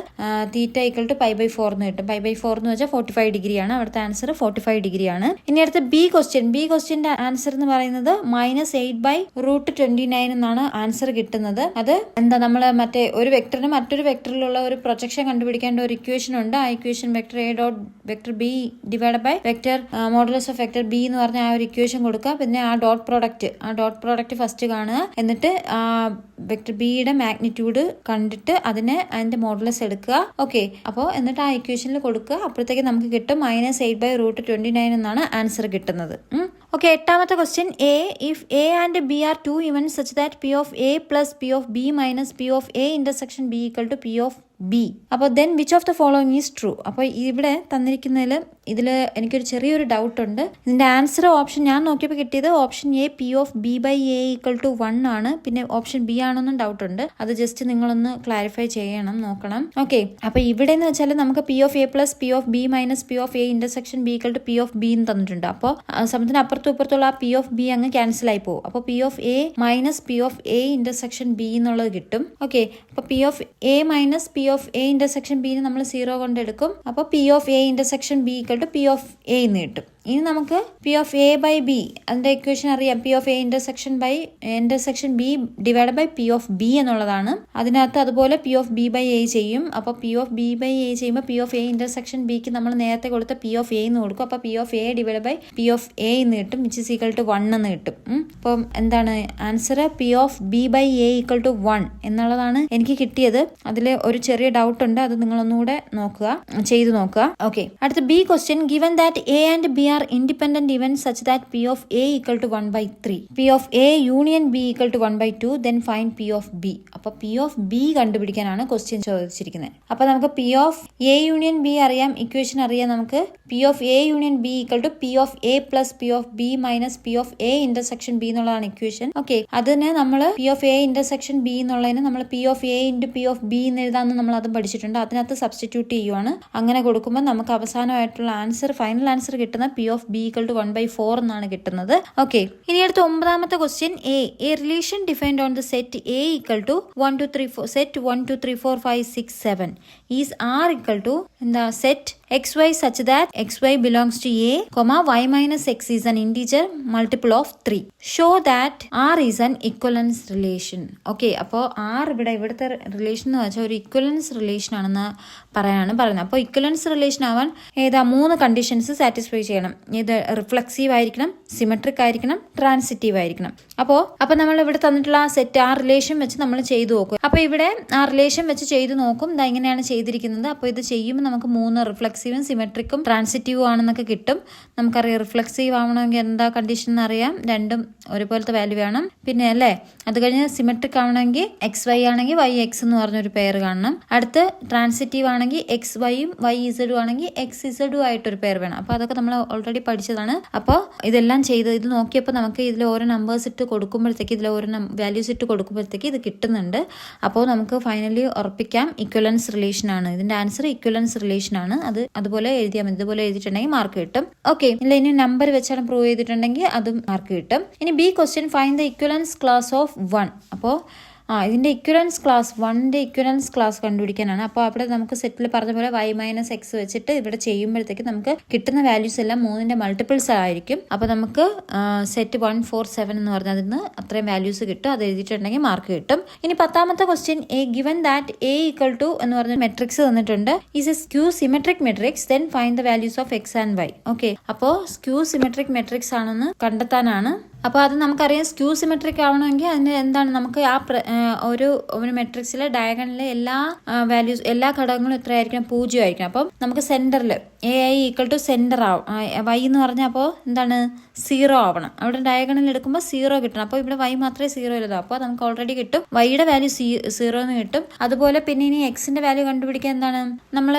തീറ്റ ഈക്വൽ ടു π/4 എന്ന് കിട്ടും. π/4 എന്ന് വെച്ചാൽ 45 ഡിഗ്രിയാണ്. അവിടുത്തെ ആൻസർ 45 ഡിഗ്രിയാണ്. ഇനി അടുത്ത ബി ക്വസ്റ്റ്യന്റെ ആൻസർ എന്ന് പറയുന്നത് -8/√29 എന്നാണ് ആൻസർ കിട്ടുന്നത്. അത് എന്താ, നമ്മൾ മറ്റേ ഒരു വെക്ടറിന് മറ്റൊരു വെക്ടറിലുള്ള ഒരു പ്രൊജക്ഷൻ കണ്ടുപിടിക്കേണ്ട ഒരു ഇക്വേഷൻ ഉണ്ട്. ആ equation vector a dot vector b divide by vector modulus of vector b എന്ന് പറഞ്ഞ ആ ഒരു ഇക്വേഷൻ കൊടുക്കുക. പിന്നെ ആ ഡോട്ട് പ്രോഡക്റ്റ് ഫസ്റ്റ് കാണുക. എന്നിട്ട് വെക്ടർ ബിയുടെ മാഗ്നിറ്റ്യൂഡ് കണ്ടിട്ട് അതിന്റെ മോഡുലസ് എടുക്കുക. ഓക്കെ, അപ്പോൾ എന്നിട്ട് ആ ഇക്വേഷനിൽ കൊടുക്കുക. അപ്പോഴത്തേക്ക് നമുക്ക് കിട്ടും -8/√29 എന്നാണ് ആൻസർ കിട്ടുന്നത്. ഓക്കെ, 8ാമത്തെ question, if a and b are two events such that p of a plus p of b minus p of a intersection b equal to p of b. അപ്പോൾ then which of the following is true? അപ്പോൾ ഇവിടെ തന്നിരിക്കുന്നതിൽ എനിക്കൊരു ചെറിയൊരു doubt ഉണ്ട്. ഇതിന്റെ answer option ഞാൻ നോക്കിയപ്പോൾ കിട്ടിയത് option A p of b by a equal to 1 ആണ്. പിന്നെ ഓപ്ഷൻ ബി ആണെന്നും ഡൗട്ട് ഉണ്ട്. അത് ജസ്റ്റ് നിങ്ങളൊന്ന് ക്ലാരിഫൈ നോക്കണം. ഓക്കെ, അപ്പോൾ ഇവിടെ എന്ന് വെച്ചാൽ നമുക്ക് p of a plus p of b minus p of a intersection b equal to p of b എന്ന് തന്നിട്ടുണ്ട്. അപ്പോൾ സമയത്തിന് അപ്പുറത്തും ഇപ്പുറത്തുള്ള ആ p of b അങ്ങ് ക്യാൻസൽ ആയി പോകും. അപ്പോൾ p of a minus p of a intersection b എന്നുള്ളത് കിട്ടും. ഓക്കെ, അപ്പോൾ p of a minus p of a intersection b നമ്മൾ 0 കൊണ്ട് എടുക്കും. അപ്പോൾ p of a intersection b equal to p of a എന്ന് കിട്ടും. ഇനി നമുക്ക് p of a by b അതിന്റെ ഇക്വേഷൻ അറിയാം. p of a intersection b divide by p of b എന്നുള്ളതാണ്. അതിനകത്ത് അതുപോലെ p of b by a ചെയ്യും. അപ്പോൾ p of b by a ചെയ്യുമ്പോൾ p of a intersection b ക്ക് നമ്മൾ നേരത്തെ കൊടുത്ത p of a എന്ന് കൊടുക്കും. അപ്പോൾ p of a divide by p of a എന്ന് കിട്ടും, which is equal to 1 എന്ന് കിട്ടും. അപ്പം എന്താണ് answer? p of b by a equal to 1 എന്നുള്ളതാണ് എനിക്ക് കിട്ടിയത്. അതിൽ ഒരു ചെറിയ ഡൗട്ട് ഉണ്ട്, അത് നിങ്ങളൊന്നുകൂടെ ചെയ്തു നോക്കുക. ഓക്കെ, അടുത്ത B question, given that a and b are independent events such that P of A equal to 1 by 3. P of A union B equal to 1 by 2. Then find P of B. അപ്പോൾ P of B കണ്ടുപിടിക്കാനാണ് question ചോദിച്ചിരിക്കുന്നത്. അപ്പോൾ നമുക്ക് P of A union B അറിയാം, equation അറിയാം. നമുക്ക് P of A union B equal to P of A plus P of B minus P of A intersection B എന്നുള്ളതാണ് equation. Okay, അതിന് നമ്മൾ P of A intersection B എന്നുള്ളതിന് നമ്മൾ P of A into P of B എന്ന് എഴുതാമെന്ന് നമ്മൾ അതും പഠിച്ചിട്ടുണ്ട്. അതിനകത്ത് സബ്സ്റ്റിറ്റ്യൂട്ട് ചെയ്യുവാണ്. അങ്ങനെ കൊടുക്കുമ്പോൾ നമുക്ക് അവസാനമായിട്ടുള്ള ആൻസർ, ഫൈനൽ ആൻസർ കിട്ടുന്ന P of B equal to 1 by 4 എന്നാണ് കിട്ടുന്നത്. ഓക്കെ, ഇനി അടുത്ത 9ാമത്തെ question. A relation defined on the set A equal to 1 2 3 4 set 1 2 3 4 5 6 7 is R equal to എന്താ സെറ്റ് xy such that xy belongs to A, y minus x is an integer multiple of 3. Show that R is an equivalence relation. Okay, അപ്പോൾ R ഇവിടുത്തെ relation എന്ന് വെച്ചാൽ ഒരു ഇക്വലൻസ് relation ആണെന്ന് പറയുന്നത്. അപ്പോൾ ഇക്വലൻസ് റിലേഷൻ ആവാൻ ഏതാ 3 കണ്ടീഷൻസ് സാറ്റിസ്ഫൈ ചെയ്യണം. ഇത് റിഫ്ലക്സീവ് ആയിരിക്കണം, സിമെട്രിക് ആയിരിക്കണം, ട്രാൻസിറ്റീവ് ആയിരിക്കണം. അപ്പോൾ നമ്മൾ ഇവിടെ തന്നിട്ടുള്ള ആ സെറ്റ് ആ റിലേഷൻ വെച്ച് നമ്മൾ ചെയ്തു നോക്കും. അപ്പോൾ ഇവിടെ ആ റിലേഷൻ വെച്ച് ചെയ്തു നോക്കും. ഇതാ ഇങ്ങനെയാണ് ചെയ്തിരിക്കുന്നത്. അപ്പോൾ ഇത് ചെയ്യുമ്പോൾ നമുക്ക് 3 റിഫ്ലക്സീവും സിമെട്രിക്കും ട്രാൻസിറ്റീവും ആണെന്നൊക്കെ കിട്ടും. നമുക്കറിയാം റിഫ്ലക്സീവ് ആവണമെങ്കിൽ എന്താ കണ്ടീഷൻ എന്നറിയാം, രണ്ടും ഒരുപോലത്തെ വാല്യൂ വേണം. പിന്നെ അല്ലേ, അത് കഴിഞ്ഞ് സിമെട്രിക് ആവണമെങ്കിൽ XY ആണെങ്കിൽ YX എന്ന് പറഞ്ഞൊരു പെയർ കാണണം. അടുത്ത് ട്രാൻസിറ്റീവ് ആണെങ്കിൽ XYയും YZ ആണെങ്കിൽ XZ ആയിട്ടൊരു പെയർ വേണം. അപ്പോൾ അതൊക്കെ നമ്മൾ ഓൾറെഡി പഠിച്ചതാണ്. അപ്പോൾ ഇതെല്ലാം ഇത് നോക്കിയപ്പോൾ നമുക്ക് ഇതിൽ ഓരോ നമ്പേഴ്സ് ഇട്ട് കൊടുക്കുമ്പോഴത്തേക്ക്, ഇതിൽ ഓരോ വാല്യൂസ് ഇട്ട് കൊടുക്കുമ്പോഴത്തേക്ക് ഇത് കിട്ടുന്നുണ്ട്. അപ്പോൾ നമുക്ക് ഫൈനലി ഉറപ്പിക്കാം ഇക്വലൻസ് റിലേഷൻ ആണ്. ഇതിന്റെ ആൻസർ ഇക്വലൻസ് റിലേഷൻ ആണ്. അതുപോലെ എഴുതിയാൽ മതി. ഇതുപോലെ എഴുതിയിട്ടുണ്ടെങ്കിൽ മാർക്ക് കിട്ടും. ഓക്കെ, ഇല്ല ഇനി നമ്പർ വെച്ചാണ് പ്രൂവ് ചെയ്തിട്ടുണ്ടെങ്കിൽ അതും മാർക്ക് കിട്ടും. ഇനി B question, find the ഇക്വലൻസ് class of 1. അപ്പോൾ ഇതിന്റെ ഇക്വലൻസ് ക്ലാസ് 1ന്റെ ഇക്വലൻസ് ക്ലാസ് കണ്ടുപിടിക്കാനാണ്. അപ്പോൾ അവിടെ നമുക്ക് സെറ്റിൽ പറഞ്ഞ പോലെ y മൈനസ് എക്സ് വെച്ചിട്ട് ഇവിടെ ചെയ്യുമ്പോഴത്തേക്ക് നമുക്ക് കിട്ടുന്ന വാല്യൂസ് എല്ലാം 3ന്റെ മൾട്ടിപ്പിൾസ് ആയിരിക്കും. അപ്പോൾ നമുക്ക് സെറ്റ് 1 4 7 എന്ന് പറഞ്ഞാൽ അതിന് അത്രയും വാല്യൂസ് കിട്ടും. അത് എഴുതിയിട്ടുണ്ടെങ്കിൽ മാർക്ക് കിട്ടും. ഇനി 10ാമത്തെ question, given that A equal to എന്ന് പറഞ്ഞ മെട്രിക്സ് തന്നിട്ടുണ്ട്. Is a skew symmetric matrix, then find the values of x and y. Okay, അപ്പോൾ സ്ക്യൂ സിമെട്രിക് മെട്രിക്സ് ആണെന്ന് കണ്ടെത്താനാണ്. അപ്പോൾ അത് നമുക്കറിയാം. സ്ക്യൂ സിമെട്രിക് ആവണമെങ്കിൽ അതിന് എന്താണ്, നമുക്ക് ആ ഒരു മെട്രിക്സിലെ ഡയഗണലിലെ എല്ലാ വാല്യൂസ്, എല്ലാ ഘടകങ്ങളും എത്രയായിരിക്കണം, 0 ആയിരിക്കണം. അപ്പം നമുക്ക് സെന്ററിൽ AI ഈക്വൽ ടു സെന്റർ ആവും. Y എന്ന് പറഞ്ഞാൽ അപ്പോൾ എന്താണ് 0 ആവണം. അവിടെ ഡയഗണലിൽ എടുക്കുമ്പോൾ 0 കിട്ടണം. അപ്പോൾ ഇവിടെ Y മാത്രമേ 0 ഇല്ലതോ. അപ്പോൾ നമുക്ക് ഓൾറെഡി കിട്ടും Yയുടെ വാല്യൂ 0 എന്ന് കിട്ടും. അതുപോലെ പിന്നെ ഇനി Xന്റെ വാല്യൂ കണ്ടുപിടിക്കാൻ എന്താണ്, നമ്മൾ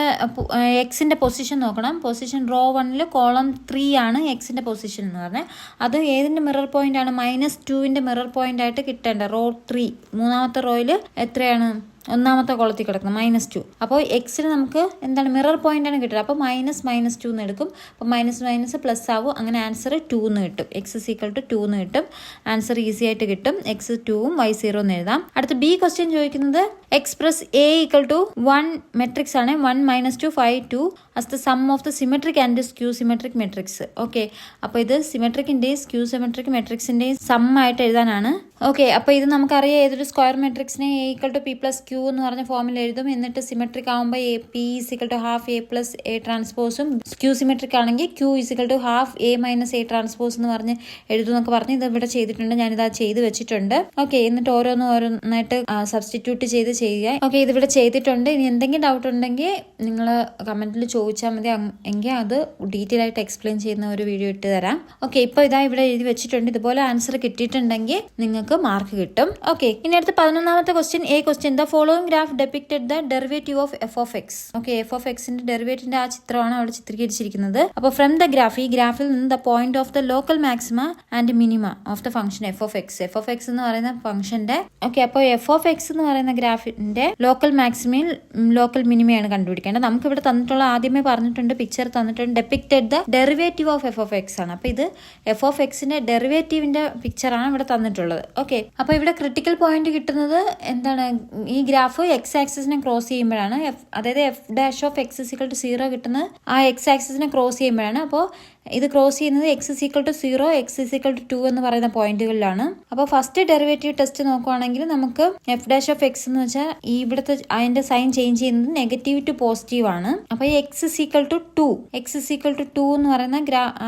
Xന്റെ പൊസിഷൻ നോക്കണം. പൊസിഷൻ റോ 1 കോളം 3 ആണ് Xന്റെ പൊസിഷൻ എന്ന് പറഞ്ഞാൽ. അത് ഏതിന്റെ മിറർ പോയിന്റ് ആണ്, -2ന്റെ മിറർ പോയിന്റ് ആയിട്ട് കിട്ടേണ്ട റോ 3 മൂന്നാമത്തെ റോയിൽ എത്രയാണ്, 1ാമത്തെ കോളത്തിൽ കിടക്കുന്നത് -2. അപ്പോൾ എക്സിന് നമുക്ക് എന്താണ് മിറർ പോയിന്റ് ആണ് കിട്ടുന്നത്. അപ്പോൾ -2 എന്ന് എടുക്കും. അപ്പോൾ മൈനസ് പ്ലസ് ആവും. അങ്ങനെ ആൻസർ 2 എന്ന് കിട്ടും. X is equal to 2 എന്ന് കിട്ടും. ആൻസർ ഈസി ആയിട്ട് കിട്ടും. X 2ഉം Y 0 എന്ന് എഴുതാം. അടുത്ത ബി ക്വസ്റ്റ്യൻ ചോദിക്കുന്നത്, express A equal to 1 matrix ആണ് 1 -2 5 2 as the sum of the symmetric and skew symmetric matrix. Okay, അപ്പോൾ ഇത് സിമെട്രിക്കിന്റെയും സ്ക്യൂ സിമെട്രിക് മെട്രിക്സിന്റെയും സം ആയിട്ട് എഴുതാനാണ്. ഓക്കെ, അപ്പോൾ ഇത് നമുക്കറിയാം. ഏതൊരു square മെട്രിക്സിനെ A equal to P plus Q എന്ന് പറഞ്ഞ ഫോമിൽ എഴുതും. എന്നിട്ട് സിമെട്രിക് ആകുമ്പോൾ P is equal to half A plus A ട്രാൻസ്പോസും, സ്ക്യൂ സിമെട്രിക് ആണെങ്കിൽ Q is equal to half A minus A transpose എന്ന് പറഞ്ഞ് എഴുതും എന്നൊക്കെ പറഞ്ഞ് ഇത് ഇവിടെ ചെയ്തിട്ടുണ്ട്. ഞാനിത് ചെയ്ത് വെച്ചിട്ടുണ്ട്. ഓക്കെ, എന്നിട്ട് ഓരോന്നായിട്ട് സബ്സ്റ്റിറ്റ്യൂട്ട് ചെയ്ത് ചെയ്യുക. ഓക്കെ, ഇതിവിടെ ചെയ്തിട്ടുണ്ട്. ഇനി എന്തെങ്കിലും ഡൗട്ട് ഉണ്ടെങ്കിൽ നിങ്ങൾ കമന്റിൽ ചോദിച്ചാൽ മതി. എങ്കിൽ അത് ഡീറ്റെയിൽ ആയിട്ട് എക്സ്പ്ലെയിൻ ചെയ്യുന്ന ഒരു വീഡിയോ ഇട്ട് തരാം. ഓക്കെ, ഇപ്പോൾ ഇതാ ഇവിടെ എഴുതി വെച്ചിട്ടുണ്ട്. ഇതുപോലെ ആൻസർ കിട്ടിയിട്ടുണ്ടെങ്കിൽ നിങ്ങൾക്ക് മാർക്ക് കിട്ടും. ഓക്കെ, ഇനി അടുത്ത 11ാമത്തെ question, question the following graph depicted the derivative of f of x. Okay, f of xന്റെ ഡെറിവേറ്റീവിന്റെ ആ ചിത്രമാണ് അവിടെ ചിത്രീകരിച്ചിരിക്കുന്നത്. അപ്പോൾ ഫ്രം ദ ഗ്രാഫ്, ഈ ഗ്രാഫിൽ നിന്ന് the point of the local maxima and minima of the function f of x. f of x എന്ന് പറയുന്ന ഫംഗ്ഷന്റെ ഓക്കെ, അപ്പോൾ f of x എന്ന് പറയുന്ന ഗ്രാഫിന്റെ ലോക്കൽ മാക്സിമയും ലോക്കൽ മിനിമയാണ് കണ്ടുപിടിക്കേണ്ടത്. നമുക്ക് ഇവിടെ തന്നിട്ടുള്ള ആദ്യമേ പറഞ്ഞിട്ടുണ്ട്, പിക്ചർ തന്നിട്ടുണ്ട്, depicted the derivative of f of x ആണ്. അപ്പോൾ ഇത് f of xന്റെ ഡെറിവേറ്റീവിന്റെ പിക്ചറാണ് ഇവിടെ തന്നിട്ടുള്ളത്. ഓക്കെ, അപ്പോൾ ഇവിടെ ക്രിട്ടിക്കൽ പോയിന്റ് കിട്ടുന്നത് എന്താണ്, ഈ ഗ്രാഫ് x ആക്സിസിനെ ക്രോസ് ചെയ്യുമ്പോഴാണ്. അതായത് f' of x is equal to 0 കിട്ടുന്നത് ആ x ആക്സിസിനെ ക്രോസ് ചെയ്യുമ്പോഴാണ്. അപ്പോൾ ഇത് ക്രോസ് ചെയ്യുന്നത് x is equal to 0, x is equal to 2 എന്ന് പറയുന്ന പോയിന്റുകളിലാണ്. അപ്പോൾ ഫസ്റ്റ് ഡെറിവേറ്റീവ് ടെസ്റ്റ് നോക്കുവാണെങ്കിൽ നമുക്ക് f' ഓഫ് x എന്ന് വെച്ചാൽ ഈ ഇവിടുത്തെ അതിന്റെ സൈൻ ചേഞ്ച് ചെയ്യുന്നത് നെഗറ്റീവ് ടു പോസിറ്റീവ് ആണ്. അപ്പോൾ ഈ x is equal to 2 എന്ന് പറയുന്ന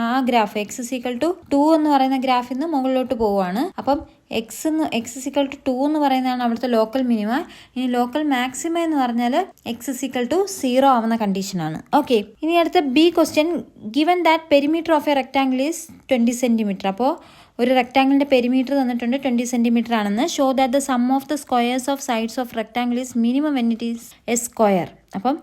ആ graph x is equal to 2 എന്ന് പറയുന്ന ഗ്രാഫിൽ നിന്ന് മുകളിലോട്ട് പോവുകയാണ്. അപ്പം എക്സ് ഇസിക്കൽ ടു 2 എന്ന് പറയുന്നതാണ് അവിടുത്തെ ലോക്കൽ മിനിമ. ഇനി ലോക്കൽ മാക്സിമ എന്ന് പറഞ്ഞാൽ എക്സ് ഇസിക്കൽ ടു 0 ആവുന്ന കണ്ടീഷനാണ്. ഓക്കെ, ഇനി അടുത്ത B question, given that perimeter of a rectangle is 20 centimetre. അപ്പോൾ ഒരു റെക്ടാംഗിളിൻ്റെ പെരിമീറ്റർ തന്നിട്ടുണ്ട് 20 സെൻറ്റിമീറ്റർ ആണെന്ന്. Show that the sum of the squares of sides of rectangle is minimum when it is a square. അപ്പം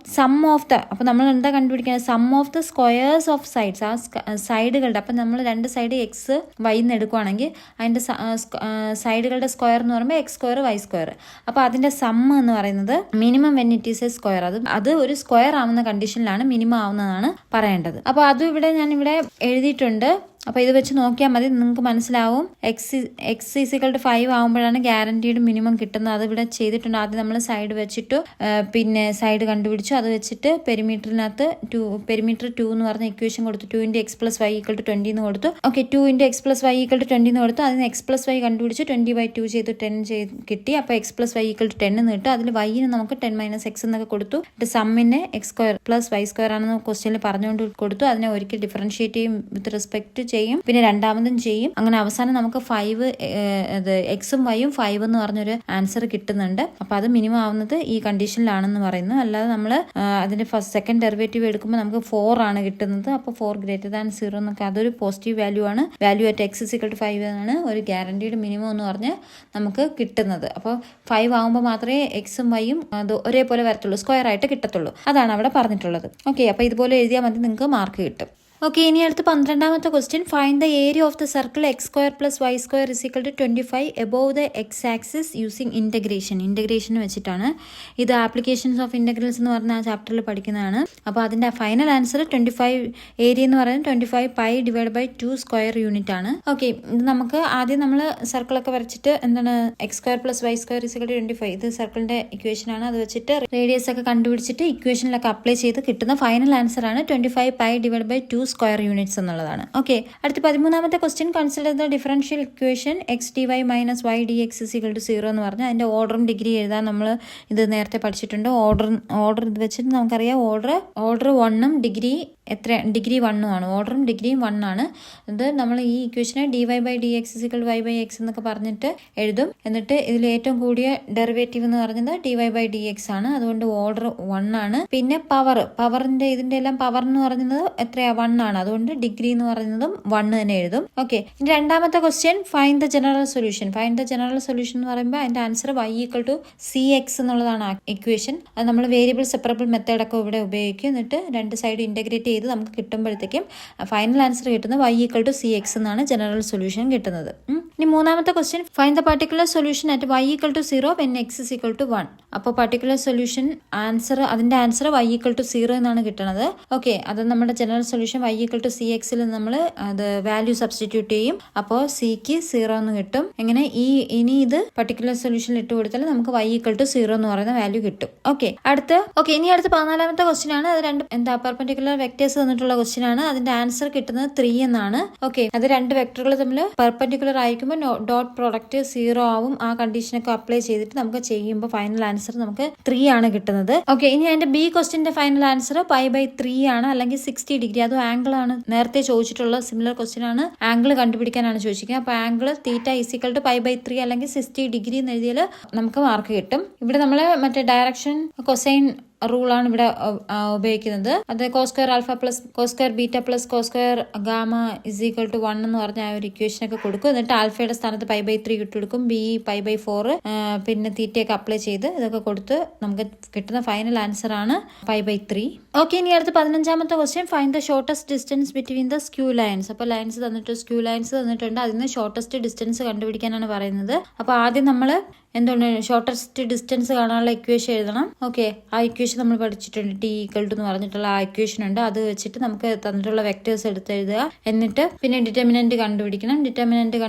അപ്പോൾ നമ്മൾ എന്താ കണ്ടുപിടിക്കുന്നത്? Sum of the squares of sides, ആ സൈഡുകളുടെ. അപ്പം നമ്മൾ രണ്ട് സൈഡ് എക്സ് വൈ എന്ന് എടുക്കുവാണെങ്കിൽ അതിൻ്റെ സൈഡുകളുടെ സ്ക്വയർ എന്ന് പറയുമ്പോൾ എക്സ് സ്ക്വയർ വൈ സ്ക്വയർ. അപ്പോൾ അതിൻ്റെ സം എന്ന് പറയുന്നത് minimum when it is a square. അത് ഒരു സ്ക്വയർ ആവുന്ന കണ്ടീഷനിലാണ് മിനിമം ആവുന്നതാണ് പറയേണ്ടത്. അപ്പോൾ അതും ഞാനിവിടെ എഴുതിയിട്ടുണ്ട്. അപ്പോൾ ഇത് വെച്ച് നോക്കിയാൽ മതി, നിങ്ങൾക്ക് മനസ്സിലാവും. എക്സ് ഈസിക്കൽ ടു 5 ആകുമ്പോഴാണ് ഗ്യാരണ്ടീഡ് മിനിമം കിട്ടുന്നത്. അത് ഇവിടെ ചെയ്തിട്ടുണ്ട്. ആദ്യം നമ്മൾ സൈഡ് വെച്ചിട്ട് പിന്നെ സൈഡ് കണ്ടുപിടിച്ചു. അത് വെച്ചിട്ട് പെരിമീറ്ററിനകത്ത് പെരിമീറ്റർ 2 എന്ന് പറഞ്ഞ ഇക്വേഷൻ കൊടുത്തു. 2 × x + y = 20 എന്ന് കൊടുത്തു. ഓക്കെ, 2 × x + y = 20 എന്ന് കൊടുത്തു. അതിന് x + y കണ്ടുപിടിച്ചു. 20/2 ചെയ്തു 10 കിട്ടി. അപ്പോൾ x + y = 10 എന്ന് കിട്ടും. അതിൽ y-ന് നമുക്ക് 10 - x എന്നൊക്കെ കൊടുത്തു. സമ്മിനെ x² + y² ആണെന്ന് ക്വസ്റ്റ്യനിൽ പറഞ്ഞുകൊണ്ട് കൊടുത്തു. അതിനെ ഒരിക്കൽ ഡിഫറൻഷിയേറ്റ് ചെയ്യും വിത്ത് റെസ്പെക്ട് ചെയ്യും, പിന്നെ രണ്ടാമതും ചെയ്യും. അങ്ങനെ അവസാനം നമുക്ക് 5 എക്സും വൈയും 5 എന്ന് പറഞ്ഞൊരു ആൻസർ കിട്ടുന്നുണ്ട്. അപ്പൊ അത് മിനിമം ആവുന്നത് ഈ കണ്ടീഷനിലാണെന്ന് പറയുന്നു. അല്ലാതെ നമ്മൾ അതിന്റെ സെക്കൻഡ് ഡെറിവേറ്റീവ് എടുക്കുമ്പോൾ നമുക്ക് 4 ആണ് കിട്ടുന്നത്. അപ്പോൾ 4 > 0 എന്നൊക്കെ അതൊരു പോസിറ്റീവ് വാല്യൂ ആണ്. വാല്യൂ അറ്റ് x = 5 ആണ് ഒരു ഗ്യാരണ്ടീഡ് മിനിമം എന്ന് പറഞ്ഞ് നമുക്ക് കിട്ടുന്നത്. അപ്പോൾ 5 ആകുമ്പോൾ മാത്രമേ എക്സും വൈയും അത് ഒരേപോലെ വരത്തുള്ളൂ, സ്ക്വയർ ആയിട്ട് കിട്ടത്തുള്ളൂ. അതാണ് അവിടെ പറഞ്ഞിട്ടുള്ളത്. ഓക്കെ, അപ്പോൾ ഇതുപോലെ എഴുതിയാൽ മതി, നിങ്ങൾക്ക് മാർക്ക് കിട്ടും. ഓക്കെ, ഇനി അടുത്ത് 12ാമത്തെ question, find the area of the circle x² + y² = 25 above the x axis using integration വെച്ചിട്ടാണ്. ഇത് ആപ്ലിക്കേഷൻസ് ഓഫ് ഇൻ്റഗ്രൽസ് എന്ന് പറഞ്ഞ ആ ചാപ്റ്ററിൽ പഠിക്കുന്നതാണ്. അപ്പോൾ അതിൻ്റെ ഫൈനൽ ആൻസർ 25, ഏരിയ എന്ന് പറയുന്നത് 25 π / 2 സ്ക്വയർ യൂണിറ്റ് ആണ്. ഓക്കെ, ഇത് നമുക്ക് ആദ്യം നമ്മൾ സർക്കിളൊക്കെ വരച്ചിട്ട് എന്താണ് x² + y² = 25, ഇത് സർക്കിളിൻ്റെ ഇക്വേഷൻ ആണ്. അത് വെച്ചിട്ട് റേഡിയസ് ഒക്കെ കണ്ടുപിടിച്ചിട്ട് ഇക്വേഷനിലൊക്കെ അപ്ലൈ ചെയ്ത് കിട്ടുന്ന ഫൈനൽ ആൻസർ ആണ് 25 π / 2 സ്ക്വയർ യൂണിറ്റ്സ് എന്നുള്ളതാണ്. ഓക്കെ, അടുത്ത 13ാമത്തെ question, consider the differential equation x dy - y dx = 0 എന്ന് പറഞ്ഞാൽ അതിന്റെ ഓർഡറും ഡിഗ്രി എഴുതാൻ നമ്മൾ ഇത് നേരത്തെ പഠിച്ചിട്ടുണ്ട്. ഓർഡർ ഇത് വെച്ചിട്ട് നമുക്കറിയാം ഓർഡർ 1ഉം ഡിഗ്രി 1 ആണ്. ഓർഡറും ഡിഗ്രിയും 1 ആണ്. ഇത് നമ്മൾ ഈ ഇക്വേഷനെ dy / dx = y/x എന്നൊക്കെ പറഞ്ഞിട്ട് എഴുതും. എന്നിട്ട് ഇതിൽ ഏറ്റവും കൂടിയ ഡെറിവേറ്റീവ് എന്ന് പറയുന്നത് dy / dx ആണ്. അതുകൊണ്ട് ഓർഡർ 1 ആണ്. പിന്നെ പവറിന്റെ ഇതിന്റെ എല്ലാം പവർ എന്ന് പറയുന്നത് എത്രയാ? 1 ആണ്. അതുകൊണ്ട് ഡിഗ്രി എന്ന് പറയുന്നതും 1 തന്നെ എഴുതും. ഓക്കെ, ഇനി രണ്ടാമത്തെ question, find the general solution എന്ന് പറയുമ്പോൾ അതിന്റെ ആൻസർ y = cx എന്നുള്ളതാണ് ഇക്വേഷൻ. അത് നമ്മൾ വേരിയബിൾ സെപ്പറബിൾ മെത്തേഡ് ഒക്കെ ഇവിടെ ഉപയോഗിക്കും. എന്നിട്ട് രണ്ട് സൈഡ് ഇന്റഗ്രേറ്റ് ചെയ്ത് നമുക്ക് കിട്ടുമ്പോഴത്തേക്കും ഫൈനൽ ആൻസർ കിട്ടുന്നത് y = cx എന്നാണ് ജനറൽ സൊല്യൂഷൻ കിട്ടുന്നത്. ഇനി മൂന്നാമത്തെ question, find the particular solution at y = 0 when x = 1. അപ്പോൾ പർട്ടിക്കുലർ സൊല്യൂഷൻ അതിന്റെ ആൻസർ y = 0 എന്നാണ് കിട്ടുന്നത്. ഓക്കെ, അത് നമ്മുടെ ജനറൽ സൊല്യൂഷൻ y = cx നമ്മൾ അത് വാല്യൂ സബ്സ്റ്റിറ്റ്യൂട്ട് ചെയ്യും. അപ്പോൾ സിക്ക് 0 എന്ന് കിട്ടും. എങ്ങനെ ഇനി ഇത് പർട്ടിക്കുലർ സൊല്യൂഷനിൽ ഇട്ട് കൊടുത്താൽ നമുക്ക് y = 0 എന്ന് പറയുന്ന വാല്യൂ കിട്ടും. ഓക്കെ, ഇനി അടുത്ത 14ാമത്തെ ക്വസ്റ്റ്യൻ ആണ്. അത് പെർപെൻഡിക്കുലർ വെക്ടേഴ്സ് തന്നിട്ടുള്ള ക്വസ്റ്റ്യൻ ആണ്. അതിന്റെ ആൻസർ കിട്ടുന്നത് 3 എന്നാണ്. ഓക്കെ, അത് രണ്ട് വെക്ടറുകൾ തമ്മിൽ പെർപെൻഡിക്കുലർ ആയിരിക്കുമ്പോൾ ഡോട്ട് പ്രോഡക്റ്റ് 0 ആവും. ആ കണ്ടീഷനൊക്കെ അപ്ലൈ ചെയ്തിട്ട് നമുക്ക് ചെയ്യുമ്പോൾ ഫൈനൽ ആൻസർ നമുക്ക് 3 ആണ് കിട്ടുന്നത്. ഓക്കെ, ഇനി അതിന്റെ ബി ക്വസ്റ്റ്യന്റെ ഫൈനൽ ആൻസർ π/3 ആണ്, അല്ലെങ്കിൽ 60 ഡിഗ്രി. അതും ആംഗിൾ ആണ്. നേരത്തെ ചോദിച്ചിട്ടുള്ള സിമിലർ ക്വസ്റ്റ്യൻ ആണ്. ആംഗിൾ കണ്ടുപിടിക്കാനാണ് ചോദിച്ചിരിക്കുന്നത്. അപ്പോൾ ആംഗിൾ θ = π/3 അല്ലെങ്കിൽ 60 ഡിഗ്രി എന്ന് എഴുതിയാൽ നമുക്ക് മാർക്ക് കിട്ടും. ഇവിടെ നമ്മൾ മറ്റേ ഡയറക്ഷൻ കൊസൈൻ റൂളാണ് ഇവിടെ ഉപയോഗിക്കുന്നത്. അത് cos² α + cos² β + cos² γ = 1 എന്ന് പറഞ്ഞ ആ ഒരു ഇക്വേഷൻ ഒക്കെ കൊടുക്കും. എന്നിട്ട് ആൽഫയുടെ സ്ഥാനത്ത് π/3 ഇട്ടുകൊടുക്കും. ബി π/4 പിന്നെ തീറ്റയൊക്കെ അപ്ലൈ ചെയ്ത് ഇതൊക്കെ കൊടുത്ത് നമുക്ക് കിട്ടുന്ന ഫൈനൽ ആൻസർ ആണ് π/3. ഓക്കെ, ഇനി അടുത്ത 15ാമത്തെ question, find the shortest distance between the skew lines. അപ്പോൾ ലൈൻസ് തന്നിട്ട് സ്ക്യൂ ലൈൻസ് തന്നിട്ടുണ്ട്. അതിന് ഷോർട്ടസ്റ്റ് ഡിസ്റ്റൻസ് കണ്ടുപിടിക്കാനാണ് പറയുന്നത്. അപ്പോൾ ആദ്യം നമ്മൾ എന്തുകൊണ്ട് ഷോർട്ടസ്റ്റ് ഡിസ്റ്റൻസ് കാണാനുള്ള ഇക്വേഷൻ എഴുതണം. ഓക്കെ, ആ ഇക്വേഷൻ നമ്മൾ പഠിച്ചിട്ടുണ്ട്. t = എന്ന് പറഞ്ഞിട്ടുള്ള ആ ഇക്വേഷൻ ഉണ്ട്. അത് വെച്ചിട്ട് നമുക്ക് തന്നിട്ടുള്ള വെക്ടേഴ്സ് എടുത്ത് എഴുതുക. എന്നിട്ട് പിന്നെ ഡിറ്റർമിനന്റ് കണ്ടുപിടിക്കണം.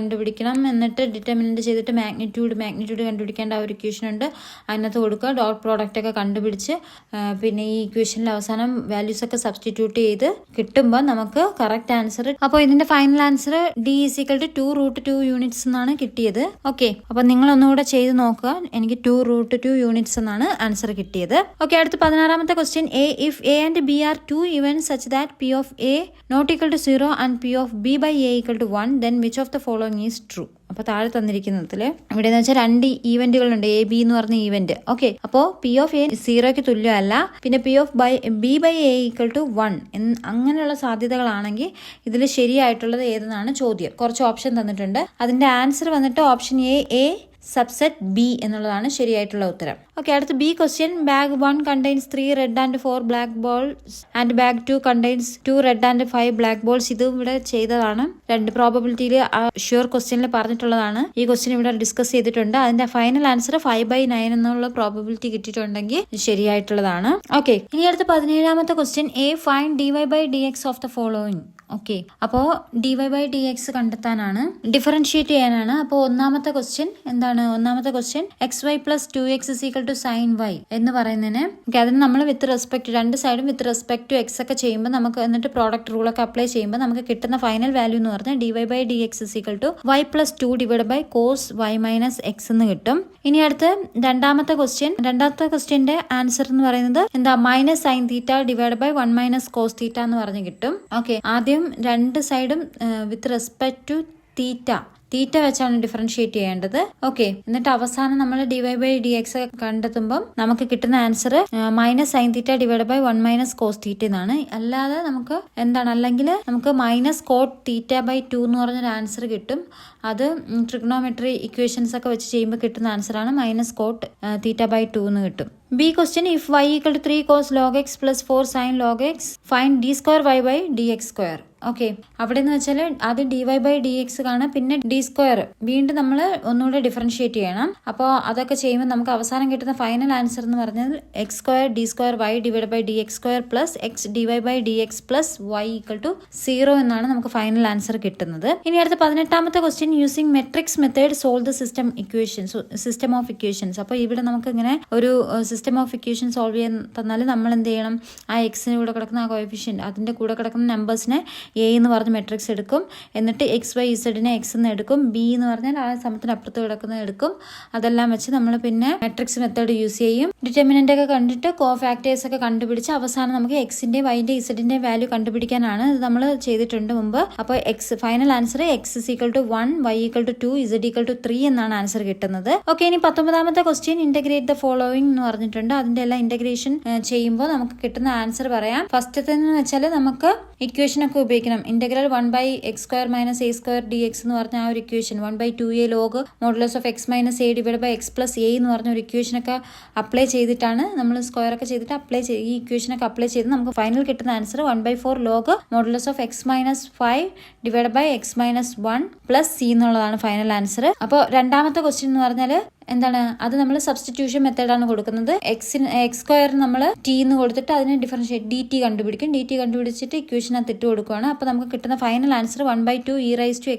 എന്നിട്ട് ഡിറ്റർമിനന്റ് ചെയ്തിട്ട് മാഗ്നിറ്റ്യൂഡ് കണ്ടുപിടിക്കേണ്ട ആ ഒരു ഇക്വേഷൻ ഉണ്ട്. അതിനകത്ത് കൊടുക്കുക. ഡോട്ട് പ്രോഡക്റ്റ് ഒക്കെ കണ്ടുപിടിച്ച് പിന്നെ ഈ ഇക്വേഷനിൽ അവസാനം വാല്യൂസ് ഒക്കെ സബ്സ്റ്റിറ്റ്യൂട്ട് ചെയ്ത് കിട്ടുമ്പോൾ നമുക്ക് കറക്റ്റ് ആൻസർ. അപ്പോൾ ഇതിന്റെ ഫൈനൽ ആൻസർ d = 2√2 യൂണിറ്റ്സ് എന്നാണ് കിട്ടിയത്. ഓക്കെ, അപ്പോൾ നിങ്ങൾ ഒന്നുകൂടെ ചെയ്ത് നോക്കുക. എനിക്ക് 2√2 യൂണിറ്റ്സ് എന്നാണ് ആൻസർ കിട്ടിയത്. ഓക്കെ, അടുത്ത 16ാമത്തെ question, if a and b are two events such that p of a not equal to 0 and p of b by a equal to 1, then which of the following is true? അപ്പോൾ താഴെ തന്നിരിക്കുന്നതിൽ ഇവിടെ എന്ന് വെച്ചാൽ 2 ഈവന്റുകളുണ്ട്, A B എന്ന് പറഞ്ഞ event. Okay, അപ്പോൾ P of A 0ക്ക് തുല്യമല്ല, പിന്നെ P of B by A equal to 1 അങ്ങനെയുള്ള സാധ്യതകളാണെങ്കിൽ ഇതിൽ ശരിയായിട്ടുള്ളത് ഏതെന്നാണ് ചോദ്യം. കുറച്ച് ഓപ്ഷൻ തന്നിട്ടുണ്ട്. അതിന്റെ ആൻസർ വന്നിട്ട് ഓപ്ഷൻ എ സബ്സെറ്റ് ബി എന്നുള്ളതാണ് ശരിയായിട്ടുള്ള ഉത്തരം. ഓക്കെ, അടുത്ത B question. Bag 1 contains 3 red and 4 black balls and bag 2 contains 2 red and 5 black balls. ഇത് ഇവിടെ ചെയ്തതാണ്. 2 പ്രോബബിലിറ്റിയിൽ ഷ്യൂർ ക്വസ്റ്റ്യനിൽ പറഞ്ഞിട്ടുള്ളതാണ്. ഈ ക്വസ്റ്റ്യൻ ഇവിടെ ഡിസ്കസ് ചെയ്തിട്ടുണ്ട്. അതിന്റെ ഫൈനൽ ആൻസർ 5/9 എന്നുള്ള പ്രോബബിലിറ്റി കിട്ടിയിട്ടുണ്ടെങ്കിൽ ശരിയായിട്ടുള്ളതാണ്. ഓക്കെ, ഇനി അടുത്ത 17ാമത്തെ question. A find dy/dx of the following. Okay, അപ്പോൾ dy/dx കണ്ടെത്താനാണ്, ഡിഫറൻഷിയേറ്റ് ചെയ്യാനാണ്. അപ്പോൾ ഒന്നാമത്തെ ക്വസ്റ്റ്യൻ എന്താണ്? ഒന്നാമത്തെ question xy plus 2x = sin y എന്ന് പറയുന്നതിന് അതിന് നമ്മൾ വിത്ത് റെസ്പെക്ട് 2 സൈഡും വിത്ത് റെസ്പെക്ട് ടു എക്സ് ഒക്കെ ചെയ്യുമ്പോൾ നമുക്ക് എന്നിട്ട് പ്രോഡക്റ്റ് റൂളൊക്കെ അപ്ലൈ ചെയ്യുമ്പോൾ നമുക്ക് കിട്ടുന്ന ഫൈനൽ വാല്യൂ എന്ന് പറഞ്ഞാൽ dy/dx = y + 2 cos y - x എന്ന് കിട്ടും. ഇനി അടുത്ത് രണ്ടാമത്തെ ക്വസ്റ്റ്യന്റെ ആൻസർ എന്ന് പറയുന്നത് എന്താ? -sin θ / 1 - cos θ എന്ന് പറഞ്ഞ് കിട്ടും. ഓക്കെ, ആദ്യം 2 സൈഡും വിത്ത് റെസ്പെക്ട് ടു തീറ്റ വെച്ചാണ് ഡിഫറൻഷിയേറ്റ് ചെയ്യേണ്ടത്. ഓക്കെ, എന്നിട്ട് അവസാനം നമ്മൾ dy/dx കണ്ടെത്തുമ്പോൾ നമുക്ക് കിട്ടുന്ന ആൻസർ -sin θ / 1 - cos θ എന്നാണ്. അല്ലാതെ നമുക്ക് എന്താണ്, അല്ലെങ്കിൽ നമുക്ക് -cot θ/2 എന്ന് പറഞ്ഞൊരു ആൻസർ കിട്ടും. അത് ട്രിഗ്നോമെട്രി ഇക്വേഷൻസ് ഒക്കെ വെച്ച് ചെയ്യുമ്പോൾ കിട്ടുന്ന ആൻസറാണ് -cot θ/2 എന്ന് കിട്ടും. B question. If y = 3 cos log x + 4 sin log x find d²y/dx². Okay, അവിടെ എന്ന് വെച്ചാൽ ആദ്യം dy/dx കാണാം, പിന്നെ d². വീണ്ടും നമ്മൾ ഒന്നുകൂടെ ഡിഫറൻഷിയേറ്റ് ചെയ്യണം. അപ്പോൾ അതൊക്കെ ചെയ്യുമ്പോൾ നമുക്ക് അവസാനം കിട്ടുന്ന ഫൈനൽ ആൻസർ എന്ന് പറഞ്ഞാൽ x² d²y /dx² plus x dy/dx plus y = 0 എന്നാണ് നമുക്ക് ഫൈനൽ ആൻസർ കിട്ടുന്നത്. ഇനി അടുത്ത 18ാമത്തെ question. Using matrix method solve the system of equations. അപ്പോൾ ഇവിടെ നമുക്ക് ഇങ്ങനെ ഒരു സിസ്റ്റം ഓഫ് ഇക്വേഷൻ സോൾവ് ചെയ്യാൻ തന്നാൽ നമ്മൾ എന്ത് ചെയ്യണം? ആ എക്സിന് കൂടെ കിടക്കുന്ന ആ കോഎഫിഷ്യന്റ്, അതിന്റെ കൂടെ കിടക്കുന്ന നമ്പേഴ്സിനെ എ എന്ന് പറഞ്ഞ് മെട്രിക്സ് എടുക്കും. എന്നിട്ട് XY/Z എക്സ് എന്ന് എടുക്കും. ബി എന്ന് പറഞ്ഞാൽ ആ സമത്തിന് അപ്പുറത്ത് കിടക്കുന്നത് എടുക്കും. അതെല്ലാം വെച്ച് നമ്മൾ പിന്നെ മെട്രിക്സ് മെത്തേഡ് യൂസ് ചെയ്യും. ഡിറ്റർമിനന്റ് ഒക്കെ കണ്ടിട്ട് കോഫാക്ടേഴ്സ് ഒക്കെ കണ്ടുപിടിച്ച് അവസാനം നമുക്ക് എക്സിന്റെ വൈന്റെ ഇസഡിന്റെ വാല്യൂ കണ്ടുപിടിക്കാനാണ്. ഇത് നമ്മൾ ചെയ്തിട്ടുണ്ട് മുമ്പ്. അപ്പോൾ final answer x = 1 y = 2 z = 3 എന്നാണ് ആൻസർ കിട്ടുന്നത്. ഓക്കെ, ഇനി 19ാമത്തെ ക്വസ്റ്റ്യൻ. ഇന്റഗ്രേറ്റ് ദ ഫോളോവിംഗ് എന്ന് പറഞ്ഞിട്ടുണ്ട്. അതിന്റെ എല്ലാം ഇന്റഗ്രേഷൻ ചെയ്യുമ്പോൾ നമുക്ക് കിട്ടുന്ന ആൻസർ പറയാം. ഫസ്റ്റത്തെ എന്ന് വെച്ചാൽ നമുക്ക് ഇക്വേഷൻ ഒക്കെ ഉപയോഗിക്കണം. ഇന്റഗ്രൽ 1/x² - a² dx എന്ന് പറഞ്ഞ ആ ഒരു equation, 1/2a log modulus of x - a / x + a എന്ന് പറഞ്ഞ ഒരു ഇക്വേഷൻ ഒക്കെ അപ്ലൈ ചെയ്തിട്ടാണ് നമ്മൾ സ്ക്വയർ ഒക്കെ ചെയ്തിട്ട് ഈ ഇക്വേഷൻ ഒക്കെ അപ്ലൈ ചെയ്ത് നമുക്ക് ഫൈനൽ കിട്ടുന്ന answer 1/4 log modulus of x - 5 / x - 1 + c എന്നുള്ളതാണ് ഫൈനൽ ആൻസർ. അപ്പോൾ രണ്ടാമത്തെ ക്വസ്റ്റ്യൻ എന്ന് പറഞ്ഞാൽ എന്താണ്? അത് നമ്മൾ സബ്സ്റ്റിറ്റ്യൂഷൻ മെത്തേഡാണ് കൊടുക്കുന്നത്. x² നമ്മൾ t എന്ന് കൊടുത്തിട്ട് അതിനെ ഡിഫറൻഷിയേറ്റ് dt കണ്ടുപിടിക്കും. dt കണ്ടുപിടിച്ചിട്ട് ഇക്വേഷനകത്ത് ഇട്ട് കൊടുക്കുകയാണ്. അപ്പോൾ നമുക്ക് കിട്ടുന്ന ഫൈനൽ ആൻസർ 1/2 e⁻x²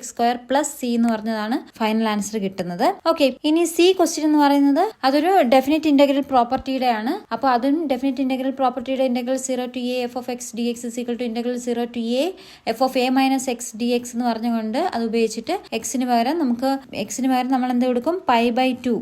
+ c എന്ന് പറഞ്ഞതാണ് ഫൈനൽ ആൻസർ കിട്ടുന്നത്. ഓക്കെ, ഇനി സി ക്വസ്റ്റ്യൻ എന്ന് പറയുന്നത് അതൊരു ഡെഫിനിറ്റ് ഇന്റഗ്രൽ പ്രോപ്പർട്ടിയുടെ ആണ്. അപ്പോൾ അതും ഡെഫിനിറ്റ് ഇന്റഗ്രൽ പ്രോപ്പർട്ടിയുടെ integral 0 to a f of x dx = integral 0 to a f of a - x dx എന്ന് പറഞ്ഞുകൊണ്ട് അത് ഉപയോഗിച്ചിട്ട് എക്സിന് പകരം നമ്മൾ എന്ത് കൊടുക്കും? π/2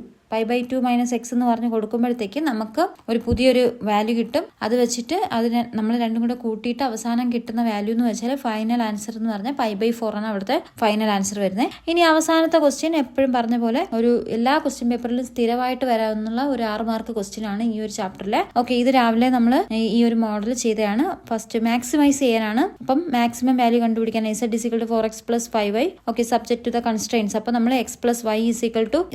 - x എന്ന് പറഞ്ഞ് കൊടുക്കുമ്പോഴത്തേക്ക് നമുക്ക് ഒരു പുതിയൊരു വാല്യൂ കിട്ടും. അത് വെച്ചിട്ട് അതിനെ നമ്മൾ രണ്ടും കൂടെ കൂട്ടിയിട്ട് അവസാനം കിട്ടുന്ന വാല്യൂ എന്ന് വെച്ചാൽ ഫൈനൽ ആൻസർ എന്ന് പറഞ്ഞാൽ π/4 ആണ് അവിടുത്തെ ഫൈനൽ ആൻസർ വരുന്നത്. ഇനി അവസാനത്തെ ക്വസ്റ്റ്യൻ എപ്പോഴും പറഞ്ഞ പോലെ ഒരു എല്ലാ ക്വസ്റ്റ്യൻ പേപ്പറിലും സ്ഥിരമായിട്ട് വരാവുന്ന ഒരു 6 മാർക്ക് ക്വസ്റ്റ്യൻ ആണ് ഈ ഒരു ചാപ്റ്ററിലെ. ഓക്കെ, ഇത് രാവിലെ നമ്മൾ ഈ ഒരു മോഡൽ ചെയ്തതാണ്. ഫസ്റ്റ് മാക്സിമൈസ് ചെയ്യാനാണ്. അപ്പം മാക്സിമം വാല്യൂ കണ്ടുപിടിക്കാൻ z = 4x + 5y. Okay, subject to the constraints. അപ്പോൾ നമ്മൾ x + y =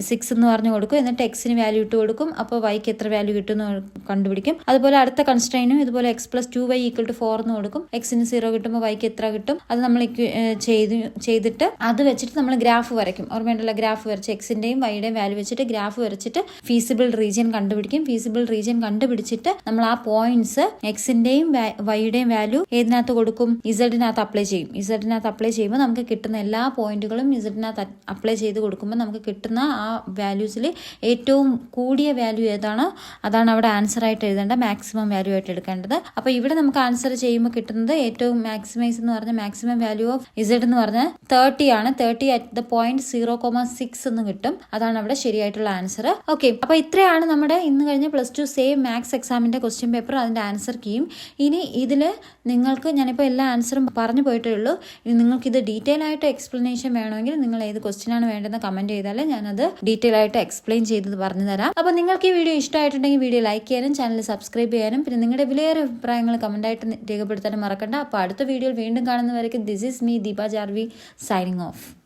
6 എന്ന് പറഞ്ഞു കൊടുക്കും. എന്നിട്ട് എക്സിന് വാല്യൂ ഇട്ട് കൊടുക്കും. അപ്പോൾ വൈക്ക് എത്ര വാല്യൂ കിട്ടുമെന്ന് കണ്ടുപിടിക്കും. അതുപോലെ അടുത്ത കൺസ്ട്രെയിനും ഇതുപോലെ x + 2y = 4 എന്ന് കൊടുക്കും. എക്സിന് 0 കിട്ടുമ്പോൾ വൈക്ക് എത്ര കിട്ടും അത് നമ്മൾ ചെയ്തിട്ട് അത് വെച്ചിട്ട് നമ്മൾ ഗ്രാഫ് വരയ്ക്കും. ഓർമ്മയുണ്ടല്ലോ, ഗ്രാഫ് വരച്ച് എക്സിന്റെയും വൈയുടെയും വാല്യൂ വെച്ചിട്ട് ഗ്രാഫ് വരച്ചിട്ട് ഫീസിബിൾ റീജിയൻ കണ്ടുപിടിക്കും. ഫീസിബിൾ റീജിയൻ കണ്ടുപിടിച്ചിട്ട് നമ്മൾ ആ പോയിന്റ്സ് എക്സിന്റെയും വൈയുടെയും വാല്യൂ ഏതിനകത്ത് കൊടുക്കും? ഇസഡിനകത്ത് അപ്ലൈ ചെയ്യും. ഇസഡിനകത്ത് അപ്ലൈ ചെയ്യുമ്പോൾ നമുക്ക് കിട്ടുന്ന എല്ലാ പോയിന്റുകളും ഇസഡിനകത്ത് അപ്ലൈ ചെയ്ത് കൊടുക്കുമ്പോൾ നമുക്ക് കിട്ടുന്ന ആ വാല്യൂസിൽ ഏറ്റവും കൂടിയ വാല്യൂ ഏതാണോ അതാണ് അവിടെ ആൻസർ ആയിട്ട് എഴുതേണ്ട, മാക്സിമം വാല്യൂ ആയിട്ട് എടുക്കേണ്ടത്. അപ്പോൾ ഇവിടെ നമുക്ക് ആൻസർ ചെയ്യുമ്പോൾ കിട്ടുന്നത് ഏറ്റവും മാക്സിമൈസ് എന്ന് പറഞ്ഞാൽ മാക്സിമം വാല്യൂ ഓഫ് ഇസഡ് എന്ന് പറഞ്ഞാൽ 30 ആണ്. 30 at the point 0,6 എന്ന് കിട്ടും. അതാണ് അവിടെ ശരിയായിട്ടുള്ള ആൻസർ. ഓക്കെ, അപ്പോൾ ഇത്രയാണ് നമ്മുടെ ഇന്ന് കഴിഞ്ഞ +2 സേവ് മാത്സ് എക്സാമിന്റെ ക്വസ്റ്റ്യൻ പേപ്പർ, അതിന്റെ ആൻസർ കീയും. ഇനി ഇതിൽ നിങ്ങൾക്ക് ഞാനിപ്പോൾ എല്ലാ ആൻസറും പറഞ്ഞു പോയിട്ടേ ഉള്ളൂ. ഇനി നിങ്ങൾക്ക് ഇത് ഡീറ്റെയിൽ ആയിട്ട് എക്സ്പ്ലനേഷൻ വേണമെങ്കിൽ നിങ്ങൾ ഏത് ക്വസ്റ്റ്യൻ ആണ് വേണ്ടതെന്ന് കമന്റ് ചെയ്താൽ ഞാനത് ഡീറ്റെയിൽ ആയിട്ട് എക്സ്പ്ലെയിൻ ചെയ്ത് പറഞ്ഞു തരാം. അപ്പോൾ നിങ്ങൾക്ക് ഈ വീഡിയോ ഇഷ്ടമായിട്ടുണ്ടെങ്കിൽ വീഡിയോ ലൈക്ക് ചെയ്യാനും ചാനൽ സബ്സ്ക്രൈബ് ചെയ്യാനും പിന്നെ നിങ്ങളുടെ വിലയേറെ അഭിപ്രായങ്ങൾ കമന്റായിട്ട് രേഖപ്പെടുത്താനും മറക്കണ്ട. അപ്പോൾ അടുത്ത വീഡിയോയിൽ വീണ്ടും കാണുന്നവരേക്കും this is me Deepa Jarvi signing off.